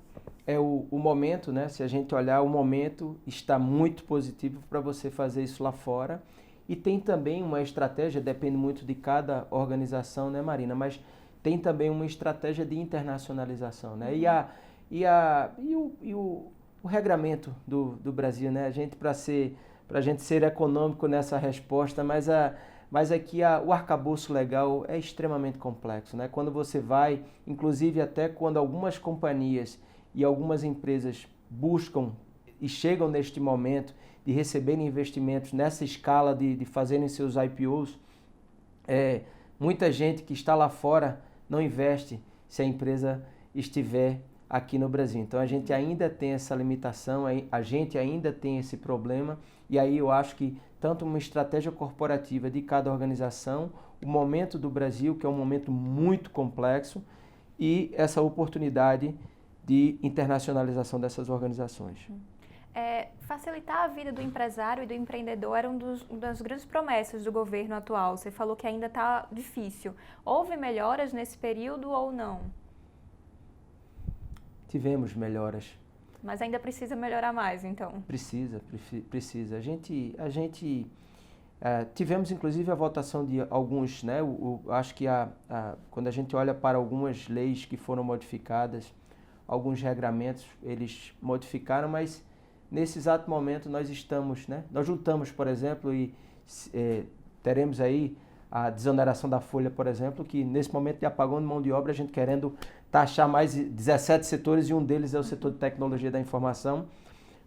O momento, né? Se a gente olhar, o momento está muito positivo para você fazer isso lá fora. E tem também uma estratégia, depende muito de cada organização, né, Marina? Mas tem também uma estratégia de internacionalização, né? O regramento do Brasil, né? Para a gente ser econômico nessa resposta, mas aqui o arcabouço legal é extremamente complexo, né? Quando você vai, inclusive até quando algumas companhias e algumas empresas buscam e chegam neste momento de receberem investimentos nessa escala de fazerem seus IPOs, muita gente que está lá fora não investe se a empresa estiver aqui no Brasil. Então a gente ainda tem essa limitação, a gente ainda tem esse problema, e aí eu acho que tanto uma estratégia corporativa de cada organização, o momento do Brasil, que é um momento muito complexo, e essa oportunidade de internacionalização dessas organizações. Facilitar a vida do empresário e do empreendedor era uma das grandes promessas do governo atual. Você falou que ainda está difícil. Houve melhoras nesse período ou não? Tivemos melhoras. Mas ainda precisa melhorar mais, então? Precisa. Tivemos inclusive a votação de alguns, né? Acho que quando a gente olha para algumas leis que foram modificadas, alguns regramentos eles modificaram, mas nesse exato momento nós estamos, né? Nós juntamos, por exemplo, e teremos aí a desoneração da folha, por exemplo, que nesse momento de apagão de mão de obra, a gente querendo taxar mais 17 setores e um deles é o setor de tecnologia da informação.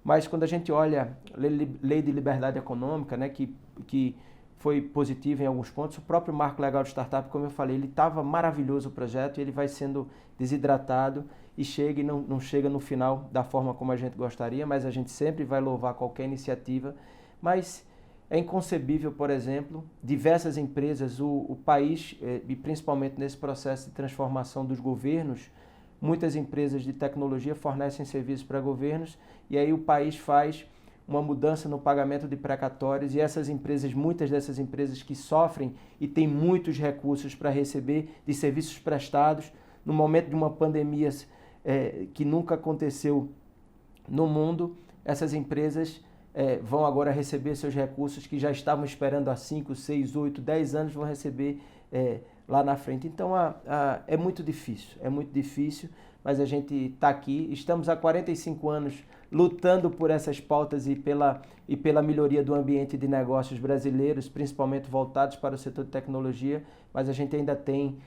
Mas quando a gente olha lei de liberdade econômica, né, que foi positiva em alguns pontos, o próprio marco legal de startup, como eu falei, ele estava maravilhoso o projeto e ele vai sendo desidratado e chega e não chega no final da forma como a gente gostaria, mas a gente sempre vai louvar qualquer iniciativa. Mas é inconcebível, por exemplo, diversas empresas, o país, e principalmente nesse processo de transformação dos governos, muitas empresas de tecnologia fornecem serviços para governos e aí o país faz uma mudança no pagamento de precatórios e essas empresas, muitas dessas empresas que sofrem e têm muitos recursos para receber de serviços prestados, no momento de uma pandemia que nunca aconteceu no mundo, essas empresas vão agora receber seus recursos que já estavam esperando há 5, 6, 8, 10 anos, vão receber lá na frente. Então é muito difícil, mas a gente está aqui, estamos há 45 anos lutando por essas pautas e pela melhoria do ambiente de negócios brasileiros, principalmente voltados para o setor de tecnologia, mas a gente ainda tem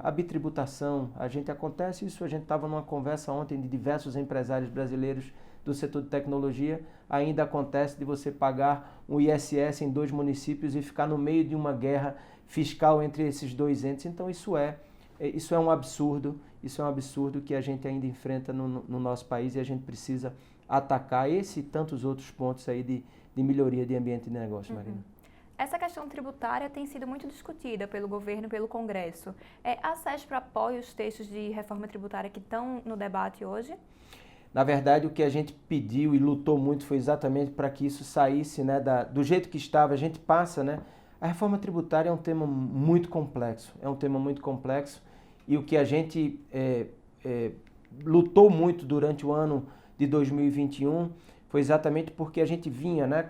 a bitributação, a gente estava numa conversa ontem de diversos empresários brasileiros do setor de tecnologia, ainda acontece de você pagar um ISS em 2 municípios e ficar no meio de uma guerra fiscal entre esses 2 entes. Então isso é um absurdo que a gente ainda enfrenta no nosso país e a gente precisa atacar esse e tantos outros pontos aí de melhoria de ambiente de negócio, Marina. Essa questão tributária tem sido muito discutida pelo governo e pelo Congresso. A CESPRO apoia os textos de reforma tributária que estão no debate hoje? Na verdade, o que a gente pediu e lutou muito foi exatamente para que isso saísse, né, do jeito que estava. A gente passa, né? A reforma tributária é um tema muito complexo, e o que a gente lutou muito durante o ano de 2021 foi exatamente porque a gente vinha, né,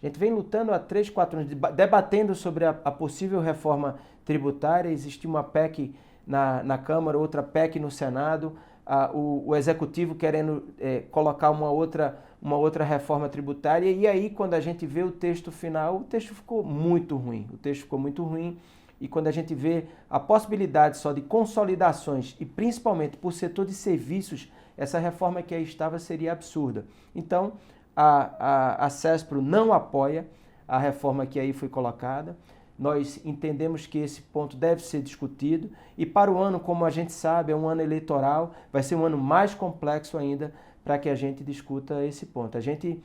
a gente vem lutando há 3, 4 anos, debatendo sobre a possível reforma tributária. Existia uma PEC na Câmara, outra PEC no Senado, o Executivo querendo colocar uma outra reforma tributária, e aí quando a gente vê o texto final, o texto ficou muito ruim, e quando a gente vê a possibilidade só de consolidações, e principalmente por setor de serviços, essa reforma que aí estava seria absurda. Então, a CESPRO não apoia a reforma que aí foi colocada. Nós entendemos que esse ponto deve ser discutido, e para o ano, como a gente sabe, é um ano eleitoral, vai ser um ano mais complexo ainda para que a gente discuta esse ponto. A gente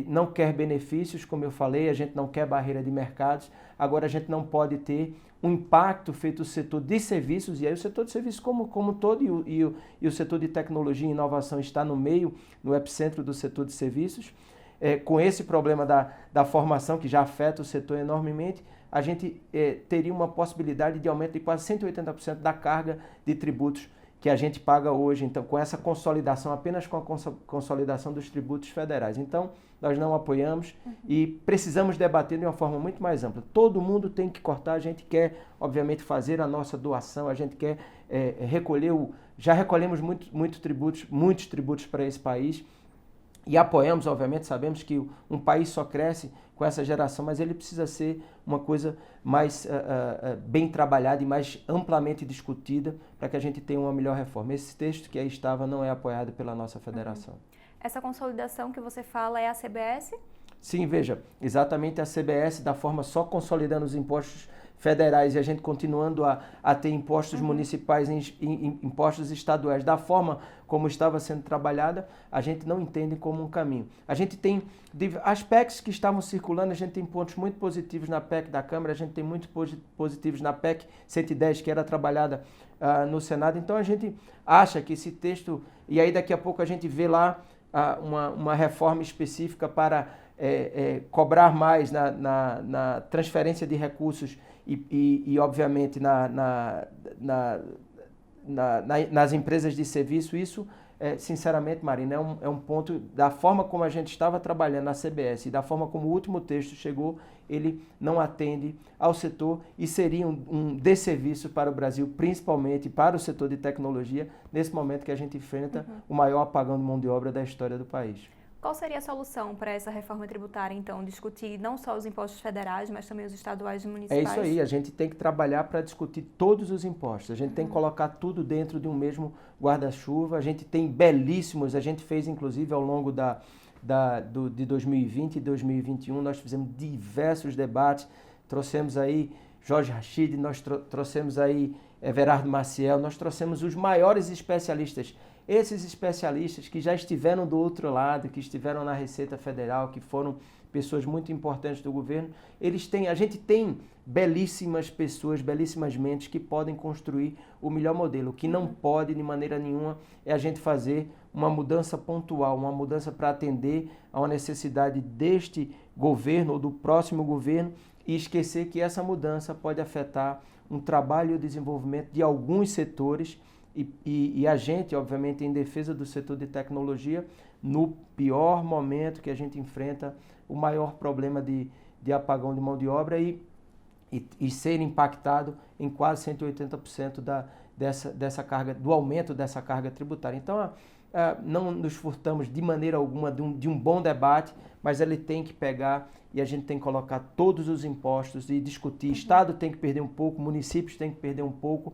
não quer benefícios, como eu falei, a gente não quer barreira de mercados. Agora, a gente não pode ter um impacto feito no setor de serviços, e aí o setor de serviços como todo, e o setor de tecnologia e inovação está no meio, no epicentro do setor de serviços. Com esse problema da formação, que já afeta o setor enormemente, a gente teria uma possibilidade de aumento de quase 180% da carga de tributos que a gente paga hoje. Então, com essa consolidação, apenas com a consolidação dos tributos federais. Então, nós não apoiamos e precisamos debater de uma forma muito mais ampla. Todo mundo tem que cortar, a gente quer, obviamente, fazer a nossa doação, a gente quer recolher, já recolhemos muitos tributos para esse país, e apoiamos, obviamente, sabemos que um país só cresce com essa geração, mas ele precisa ser uma coisa mais bem trabalhada e mais amplamente discutida para que a gente tenha uma melhor reforma. Esse texto que aí estava não é apoiado pela nossa federação. Essa consolidação que você fala é a CBS? Sim, veja, exatamente a CBS, da forma só consolidando os impostos federais e a gente continuando a ter impostos municipais e impostos estaduais da forma como estava sendo trabalhada, a gente não entende como um caminho. A gente tem as PECs que estavam circulando, a gente tem pontos muito positivos na PEC da Câmara, a gente tem muito positivos na PEC 110, que era trabalhada no Senado. Então a gente acha que esse texto, e aí daqui a pouco a gente vê lá uma reforma específica para cobrar mais na transferência de recursos e obviamente, nas empresas de serviço. Isso, sinceramente, Marina, é um ponto, da forma como a gente estava trabalhando na CBS e da forma como o último texto chegou, ele não atende ao setor e seria um desserviço para o Brasil, principalmente para o setor de tecnologia, nesse momento que a gente enfrenta o maior apagão de mão de obra da história do país. Qual seria a solução para essa reforma tributária, então? Discutir não só os impostos federais, mas também os estaduais e municipais? É isso aí, a gente tem que trabalhar para discutir todos os impostos. A gente tem que colocar tudo dentro de um mesmo guarda-chuva. A gente tem belíssimos, a gente fez inclusive ao longo de 2020 e 2021, nós fizemos diversos debates, trouxemos aí Jorge Rachid, nós trouxemos aí Everardo Maciel, nós trouxemos os maiores especialistas. Esses especialistas que já estiveram do outro lado, que estiveram na Receita Federal, que foram pessoas muito importantes do governo, a gente tem belíssimas pessoas, belíssimas mentes que podem construir o melhor modelo. O que não pode, de maneira nenhuma, é a gente fazer uma mudança pontual, uma mudança para atender a uma necessidade deste governo ou do próximo governo e esquecer que essa mudança pode afetar um trabalho e o desenvolvimento de alguns setores. E a gente, obviamente, em defesa do setor de tecnologia, no pior momento que a gente enfrenta o maior problema de apagão de mão de obra e ser impactado em quase 180% dessa carga, do aumento dessa carga tributária. Então, não nos furtamos de maneira alguma de um bom debate, mas ele tem que pegar e a gente tem que colocar todos os impostos e discutir. Estado tem que perder um pouco, municípios tem que perder um pouco,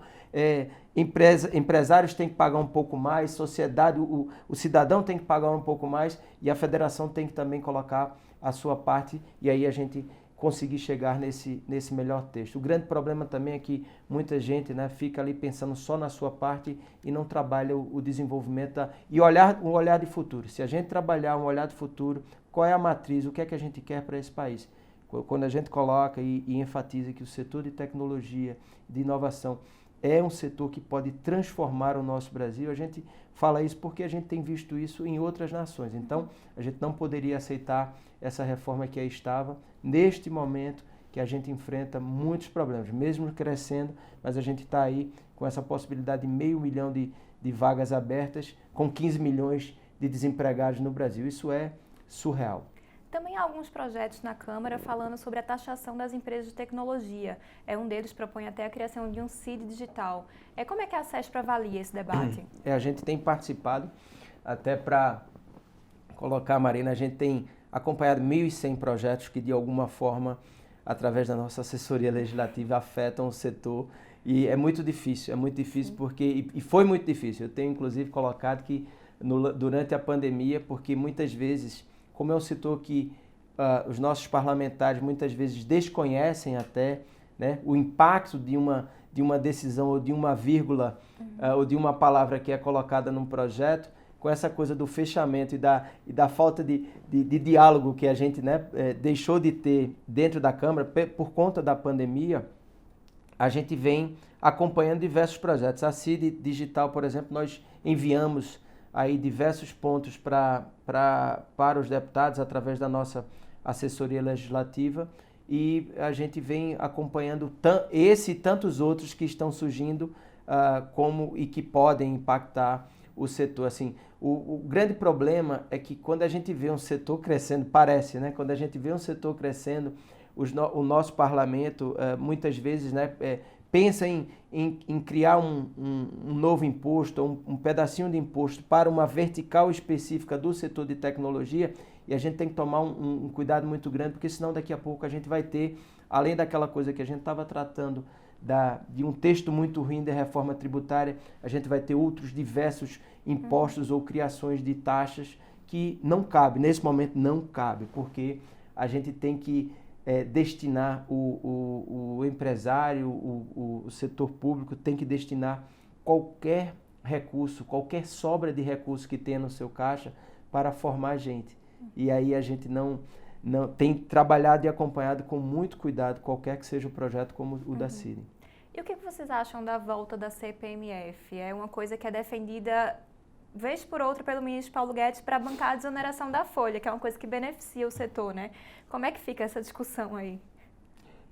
empresários têm que pagar um pouco mais, sociedade, o cidadão tem que pagar um pouco mais e a federação tem que também colocar a sua parte e aí a gente conseguir chegar nesse melhor texto. O grande problema também é que muita gente, né, fica ali pensando só na sua parte e não trabalha o desenvolvimento e um olhar de futuro. Se a gente trabalhar um olhar de futuro, qual é a matriz, o que é que a gente quer para esse país? Quando a gente coloca e enfatiza que o setor de tecnologia, de inovação, é um setor que pode transformar o nosso Brasil, a gente fala isso porque a gente tem visto isso em outras nações. Então, a gente não poderia aceitar essa reforma que aí estava, neste momento que a gente enfrenta muitos problemas, mesmo crescendo, mas a gente está aí com essa possibilidade de 500 mil de vagas abertas, com 15 milhões de desempregados no Brasil. Isso é surreal. Também há alguns projetos na Câmara falando sobre a taxação das empresas de tecnologia. Um deles propõe até a criação de um CID digital. Como é que a CESP avalia esse debate? A gente tem participado, até para colocar, Marina, a gente tem acompanhado 1.100 projetos que de alguma forma, através da nossa assessoria legislativa, afetam o setor. E é muito difícil porque, e foi muito difícil. Eu tenho inclusive colocado que durante a pandemia, porque muitas vezes, como é um setor que os nossos parlamentares muitas vezes desconhecem até, né, o impacto de uma decisão ou de uma vírgula ou de uma palavra que é colocada num projeto, com essa coisa do fechamento e da falta de diálogo que a gente, né, deixou de ter dentro da Câmara por conta da pandemia, a gente vem acompanhando diversos projetos. A CID Digital, por exemplo, nós enviamos aí diversos pontos para os deputados através da nossa assessoria legislativa e a gente vem acompanhando esse e tantos outros que estão surgindo e que podem impactar o setor. Assim, o grande problema é que quando a gente vê um setor crescendo, parece, né? Quando a gente vê um setor crescendo, o nosso parlamento muitas vezes, né, pensa em criar um novo imposto, um pedacinho de imposto para uma vertical específica do setor de tecnologia, e a gente tem que tomar um cuidado muito grande, porque senão daqui a pouco a gente vai ter, além daquela coisa que a gente estava tratando, de um texto muito ruim da reforma tributária, a gente vai ter outros diversos impostos ou criações de taxas que não cabe, nesse momento não cabe, porque a gente tem que destinar o empresário, o setor público tem que destinar qualquer recurso, qualquer sobra de recurso que tenha no seu caixa para formar gente. E aí a gente não tem trabalhado e acompanhado com muito cuidado qualquer que seja o projeto como o da CID. E o que vocês acham da volta da CPMF? É uma coisa que é defendida vez por outra pelo ministro Paulo Guedes para bancar a desoneração da folha, que é uma coisa que beneficia o setor, né? Como é que fica essa discussão aí?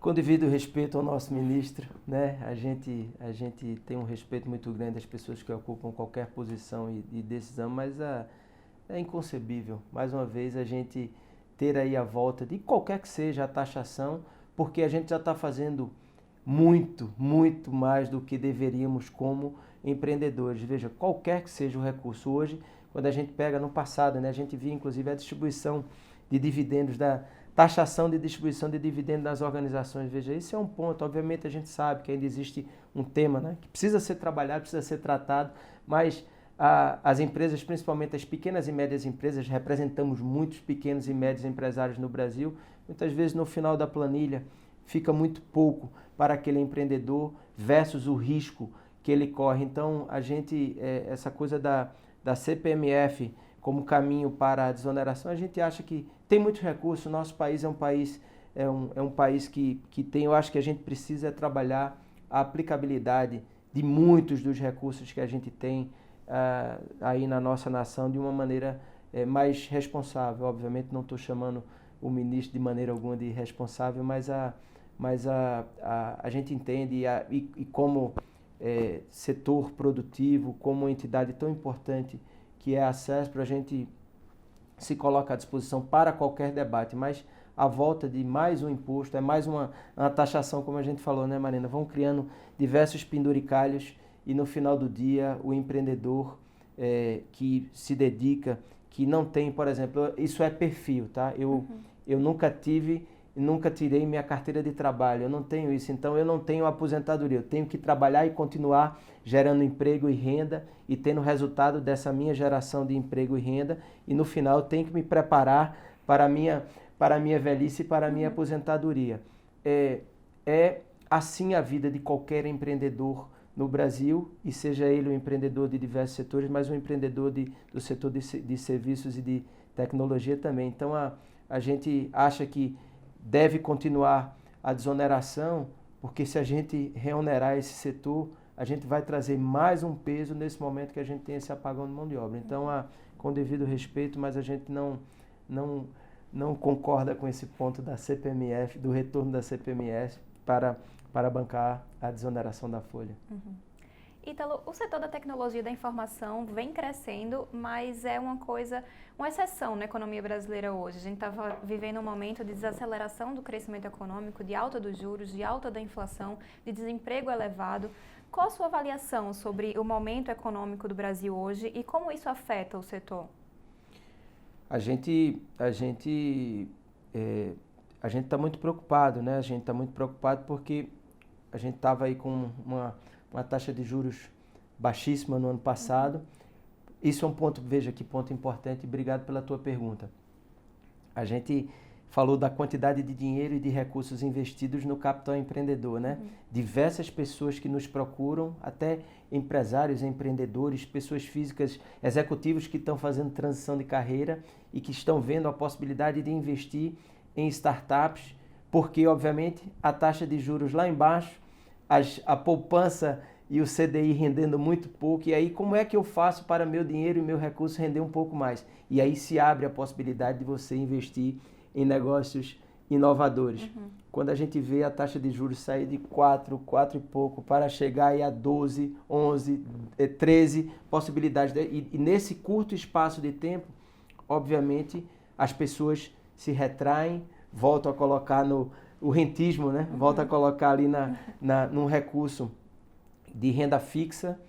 Com devido respeito ao nosso ministro, né? A gente tem um respeito muito grande às pessoas que ocupam qualquer posição e decisão, mas é inconcebível, mais uma vez, a gente ter aí a volta de qualquer que seja a taxação, porque a gente já está fazendo muito, muito mais do que deveríamos como empreendedores. Veja, qualquer que seja o recurso hoje, quando a gente pega no passado, né, a gente via inclusive a distribuição de dividendos, da taxação de distribuição de dividendos das organizações. Veja, esse é um ponto, obviamente a gente sabe que ainda existe um tema, né, que precisa ser trabalhado, precisa ser tratado, mas as empresas, principalmente as pequenas e médias empresas, representamos muitos pequenos e médios empresários no Brasil, muitas vezes no final da planilha fica muito pouco para aquele empreendedor versus o risco que ele corre. Então, a gente, essa coisa da CPMF como caminho para a desoneração, a gente acha que tem muitos recursos. O nosso país é um país que tem, eu acho que a gente precisa trabalhar a aplicabilidade de muitos dos recursos que a gente tem aí na nossa nação de uma maneira mais responsável. Obviamente não estou chamando o ministro de maneira alguma de irresponsável, mas a gente entende e como setor produtivo, como entidade tão importante que é a CESP, a gente se coloca à disposição para qualquer debate, mas a volta de mais um imposto, mais uma taxação, como a gente falou, né, Marina? Vão criando diversos penduricalhos e no final do dia o empreendedor que se dedica, que não tem, por exemplo, isso é perfil, tá? Eu nunca tirei minha carteira de trabalho, eu não tenho isso, então eu não tenho aposentadoria, eu tenho que trabalhar e continuar gerando emprego e renda e tendo resultado dessa minha geração de emprego e renda, e no final eu tenho que me preparar para a minha velhice e para a minha aposentadoria. É assim a vida de qualquer empreendedor no Brasil, e seja ele um empreendedor de diversos setores, mas um empreendedor do setor de serviços e de tecnologia também. Então a gente acha que deve continuar a desoneração, porque se a gente reonerar esse setor, a gente vai trazer mais um peso nesse momento que a gente tem esse apagão de mão de obra. Então, com devido respeito, mas a gente não concorda com esse ponto da CPMF, do retorno da CPMF para bancar a desoneração da folha. Ítalo, o setor da tecnologia e da informação vem crescendo, mas é uma exceção na economia brasileira hoje. A gente estava vivendo um momento de desaceleração do crescimento econômico, de alta dos juros, de alta da inflação, de desemprego elevado. Qual a sua avaliação sobre o momento econômico do Brasil hoje e como isso afeta o setor? A gente está muito preocupado, né? A gente está muito preocupado porque a gente estava aí com uma taxa de juros baixíssima no ano passado. Isso é um ponto, veja que ponto importante, obrigado pela tua pergunta. A gente falou da quantidade de dinheiro e de recursos investidos no capital empreendedor, né? Diversas pessoas que nos procuram, até empresários, empreendedores, pessoas físicas, executivos que estão fazendo transição de carreira e que estão vendo a possibilidade de investir em startups, porque, obviamente, a taxa de juros lá embaixo, a poupança e o CDI rendendo muito pouco, e aí como é que eu faço para meu dinheiro e meu recurso render um pouco mais? E aí se abre a possibilidade de você investir em negócios inovadores. Quando a gente vê a taxa de juros sair de 4 e pouco, para chegar aí a 12, 11, 13 possibilidades, e nesse curto espaço de tempo, obviamente, as pessoas se retraem, voltam a colocar o rentismo, né? Volta a colocar ali num recurso de renda fixa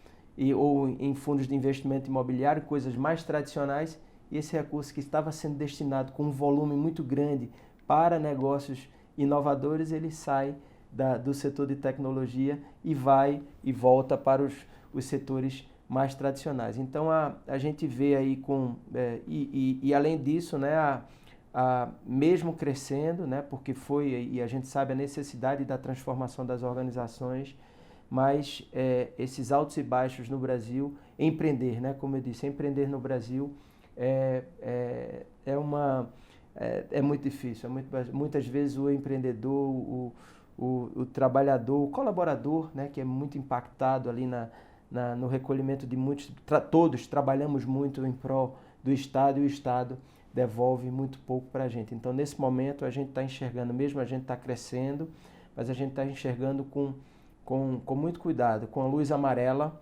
ou em fundos de investimento imobiliário, coisas mais tradicionais, e esse recurso que estava sendo destinado com um volume muito grande para negócios inovadores, ele sai do setor de tecnologia e vai e volta para os setores mais tradicionais. Então a gente vê aí e além disso, né, mesmo crescendo, né, porque e a gente sabe a necessidade da transformação das organizações, mas esses altos e baixos no Brasil, empreender, né, como eu disse, empreender no Brasil é muito difícil. Muitas vezes o empreendedor, o trabalhador, o colaborador, né, que é muito impactado ali no recolhimento de muitos, todos trabalhamos muito em prol do Estado e o Estado devolve muito pouco para a gente. Então, nesse momento, a gente está enxergando, mesmo a gente está crescendo, mas a gente está enxergando com muito cuidado, com a luz amarela,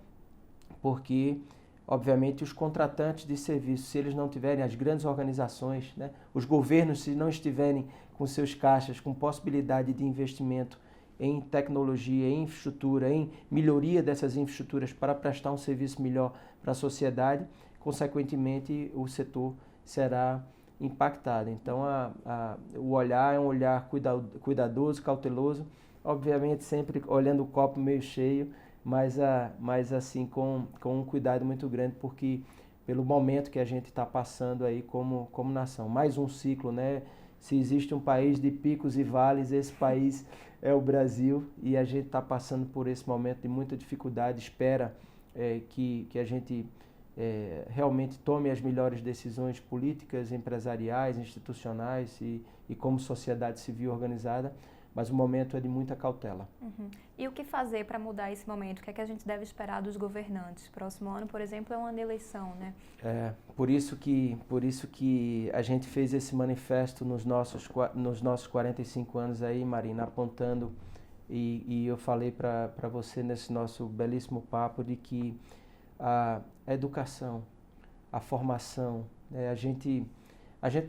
porque, obviamente, os contratantes de serviço, se eles não tiverem, as grandes organizações, né, os governos, se não estiverem com seus caixas, com possibilidade de investimento em tecnologia, em infraestrutura, em melhoria dessas infraestruturas para prestar um serviço melhor para a sociedade, consequentemente, o setor será impactado. Então, o olhar é um olhar cuidadoso, cauteloso, obviamente sempre olhando o copo meio cheio, mas assim com um cuidado muito grande, porque pelo momento que a gente está passando aí como nação. Mais um ciclo, né? Se existe um país de picos e vales, esse país é o Brasil, e a gente está passando por esse momento de muita dificuldade. Espera que a gente realmente tome as melhores decisões políticas, empresariais, institucionais e como sociedade civil organizada, mas o momento é de muita cautela. E o que fazer para mudar esse momento? O que é que a gente deve esperar dos governantes? Próximo ano, por exemplo, é um ano de eleição, né? Por isso que a gente fez esse manifesto nos nossos 45 anos aí, Marina, apontando, e eu falei para você nesse nosso belíssimo papo de que a educação, a formação, né, a gente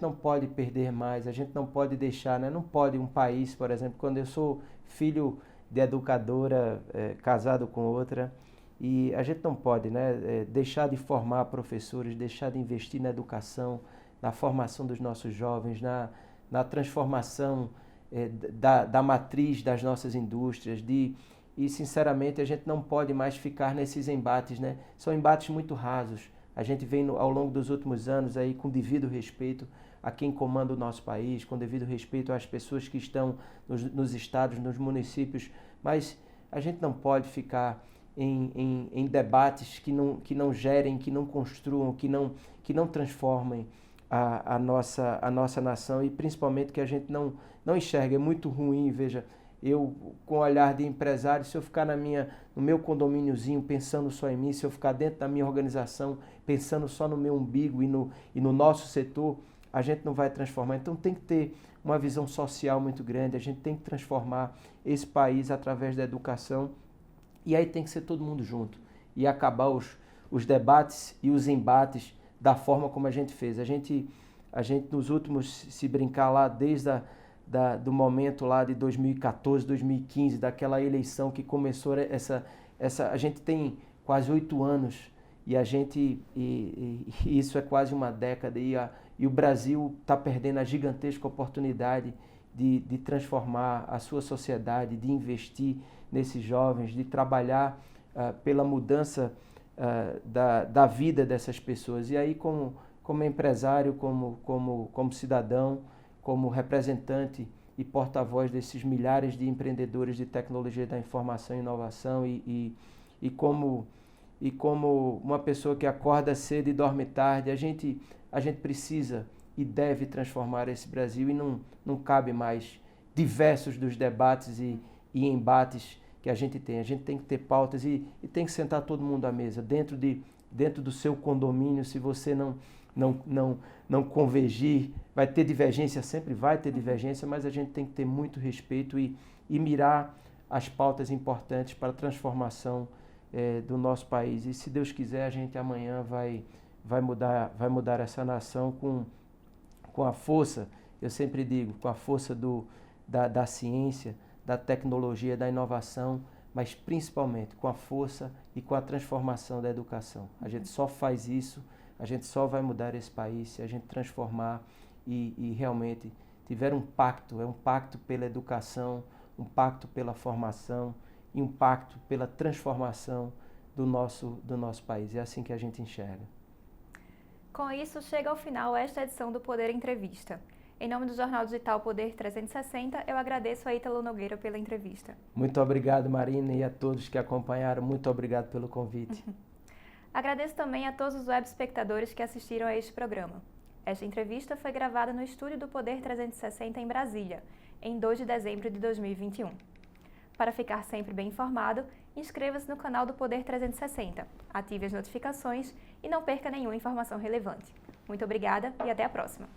não pode perder mais, a gente não pode deixar, né, não pode um país, por exemplo, quando eu sou filho de educadora, casado com outra, e a gente não pode, né, deixar de formar professores, deixar de investir na educação, na formação dos nossos jovens, na transformação da matriz das nossas indústrias, e sinceramente a gente não pode mais ficar nesses embates, né? São embates muito rasos. A gente vem ao longo dos últimos anos aí com devido respeito a quem comanda o nosso país, com devido respeito às pessoas que estão nos estados, nos municípios, mas a gente não pode ficar em debates que não gerem, que não construam, que não transformem a nossa nação e principalmente que a gente não enxerga. É muito ruim, veja, eu com o olhar de empresário, se eu ficar no meu condomíniozinho pensando só em mim, se eu ficar dentro da minha organização pensando só no meu umbigo e no nosso setor, a gente não vai transformar. Então tem que ter uma visão social muito grande, a gente tem que transformar esse país através da educação e aí tem que ser todo mundo junto e acabar os debates e os embates da forma como a gente fez. A gente nos últimos, se brincar lá, desde do momento lá de 2014, 2015, daquela eleição que começou a gente tem quase 8 anos e e isso é quase uma década e o Brasil está perdendo a gigantesca oportunidade de transformar a sua sociedade, de investir nesses jovens, de trabalhar pela mudança da vida dessas pessoas. E aí, como empresário, como cidadão, como representante e porta-voz desses milhares de empreendedores de tecnologia da informação e inovação e como uma pessoa que acorda cedo e dorme tarde, a gente precisa e deve transformar esse Brasil e não cabe mais diversos dos debates e embates que a gente tem. A gente tem que ter pautas e tem que sentar todo mundo à mesa, dentro do seu condomínio. Se você não convergir, vai ter divergência, sempre vai ter divergência, mas a gente tem que ter muito respeito e mirar as pautas importantes para a transformação do nosso país. E se Deus quiser, a gente amanhã vai mudar essa nação com a força, eu sempre digo, com a força da ciência, da tecnologia, da inovação, mas principalmente com a força e com a transformação da educação. A gente só faz isso, a gente só vai mudar esse país se a gente transformar e realmente tiver um pacto pela educação, um pacto pela formação e um pacto pela transformação do nosso país. É assim que a gente enxerga. Com isso, chega ao final esta edição do Poder Entrevista. Em nome do Jornal Digital Poder 360, eu agradeço a Ítalo Nogueira pela entrevista. Muito obrigado, Marina, e a todos que acompanharam. Muito obrigado pelo convite. Agradeço também a todos os web espectadores que assistiram a este programa. Esta entrevista foi gravada no estúdio do Poder 360 em Brasília, em 2 de dezembro de 2021. Para ficar sempre bem informado, inscreva-se no canal do Poder 360, ative as notificações e não perca nenhuma informação relevante. Muito obrigada e até a próxima!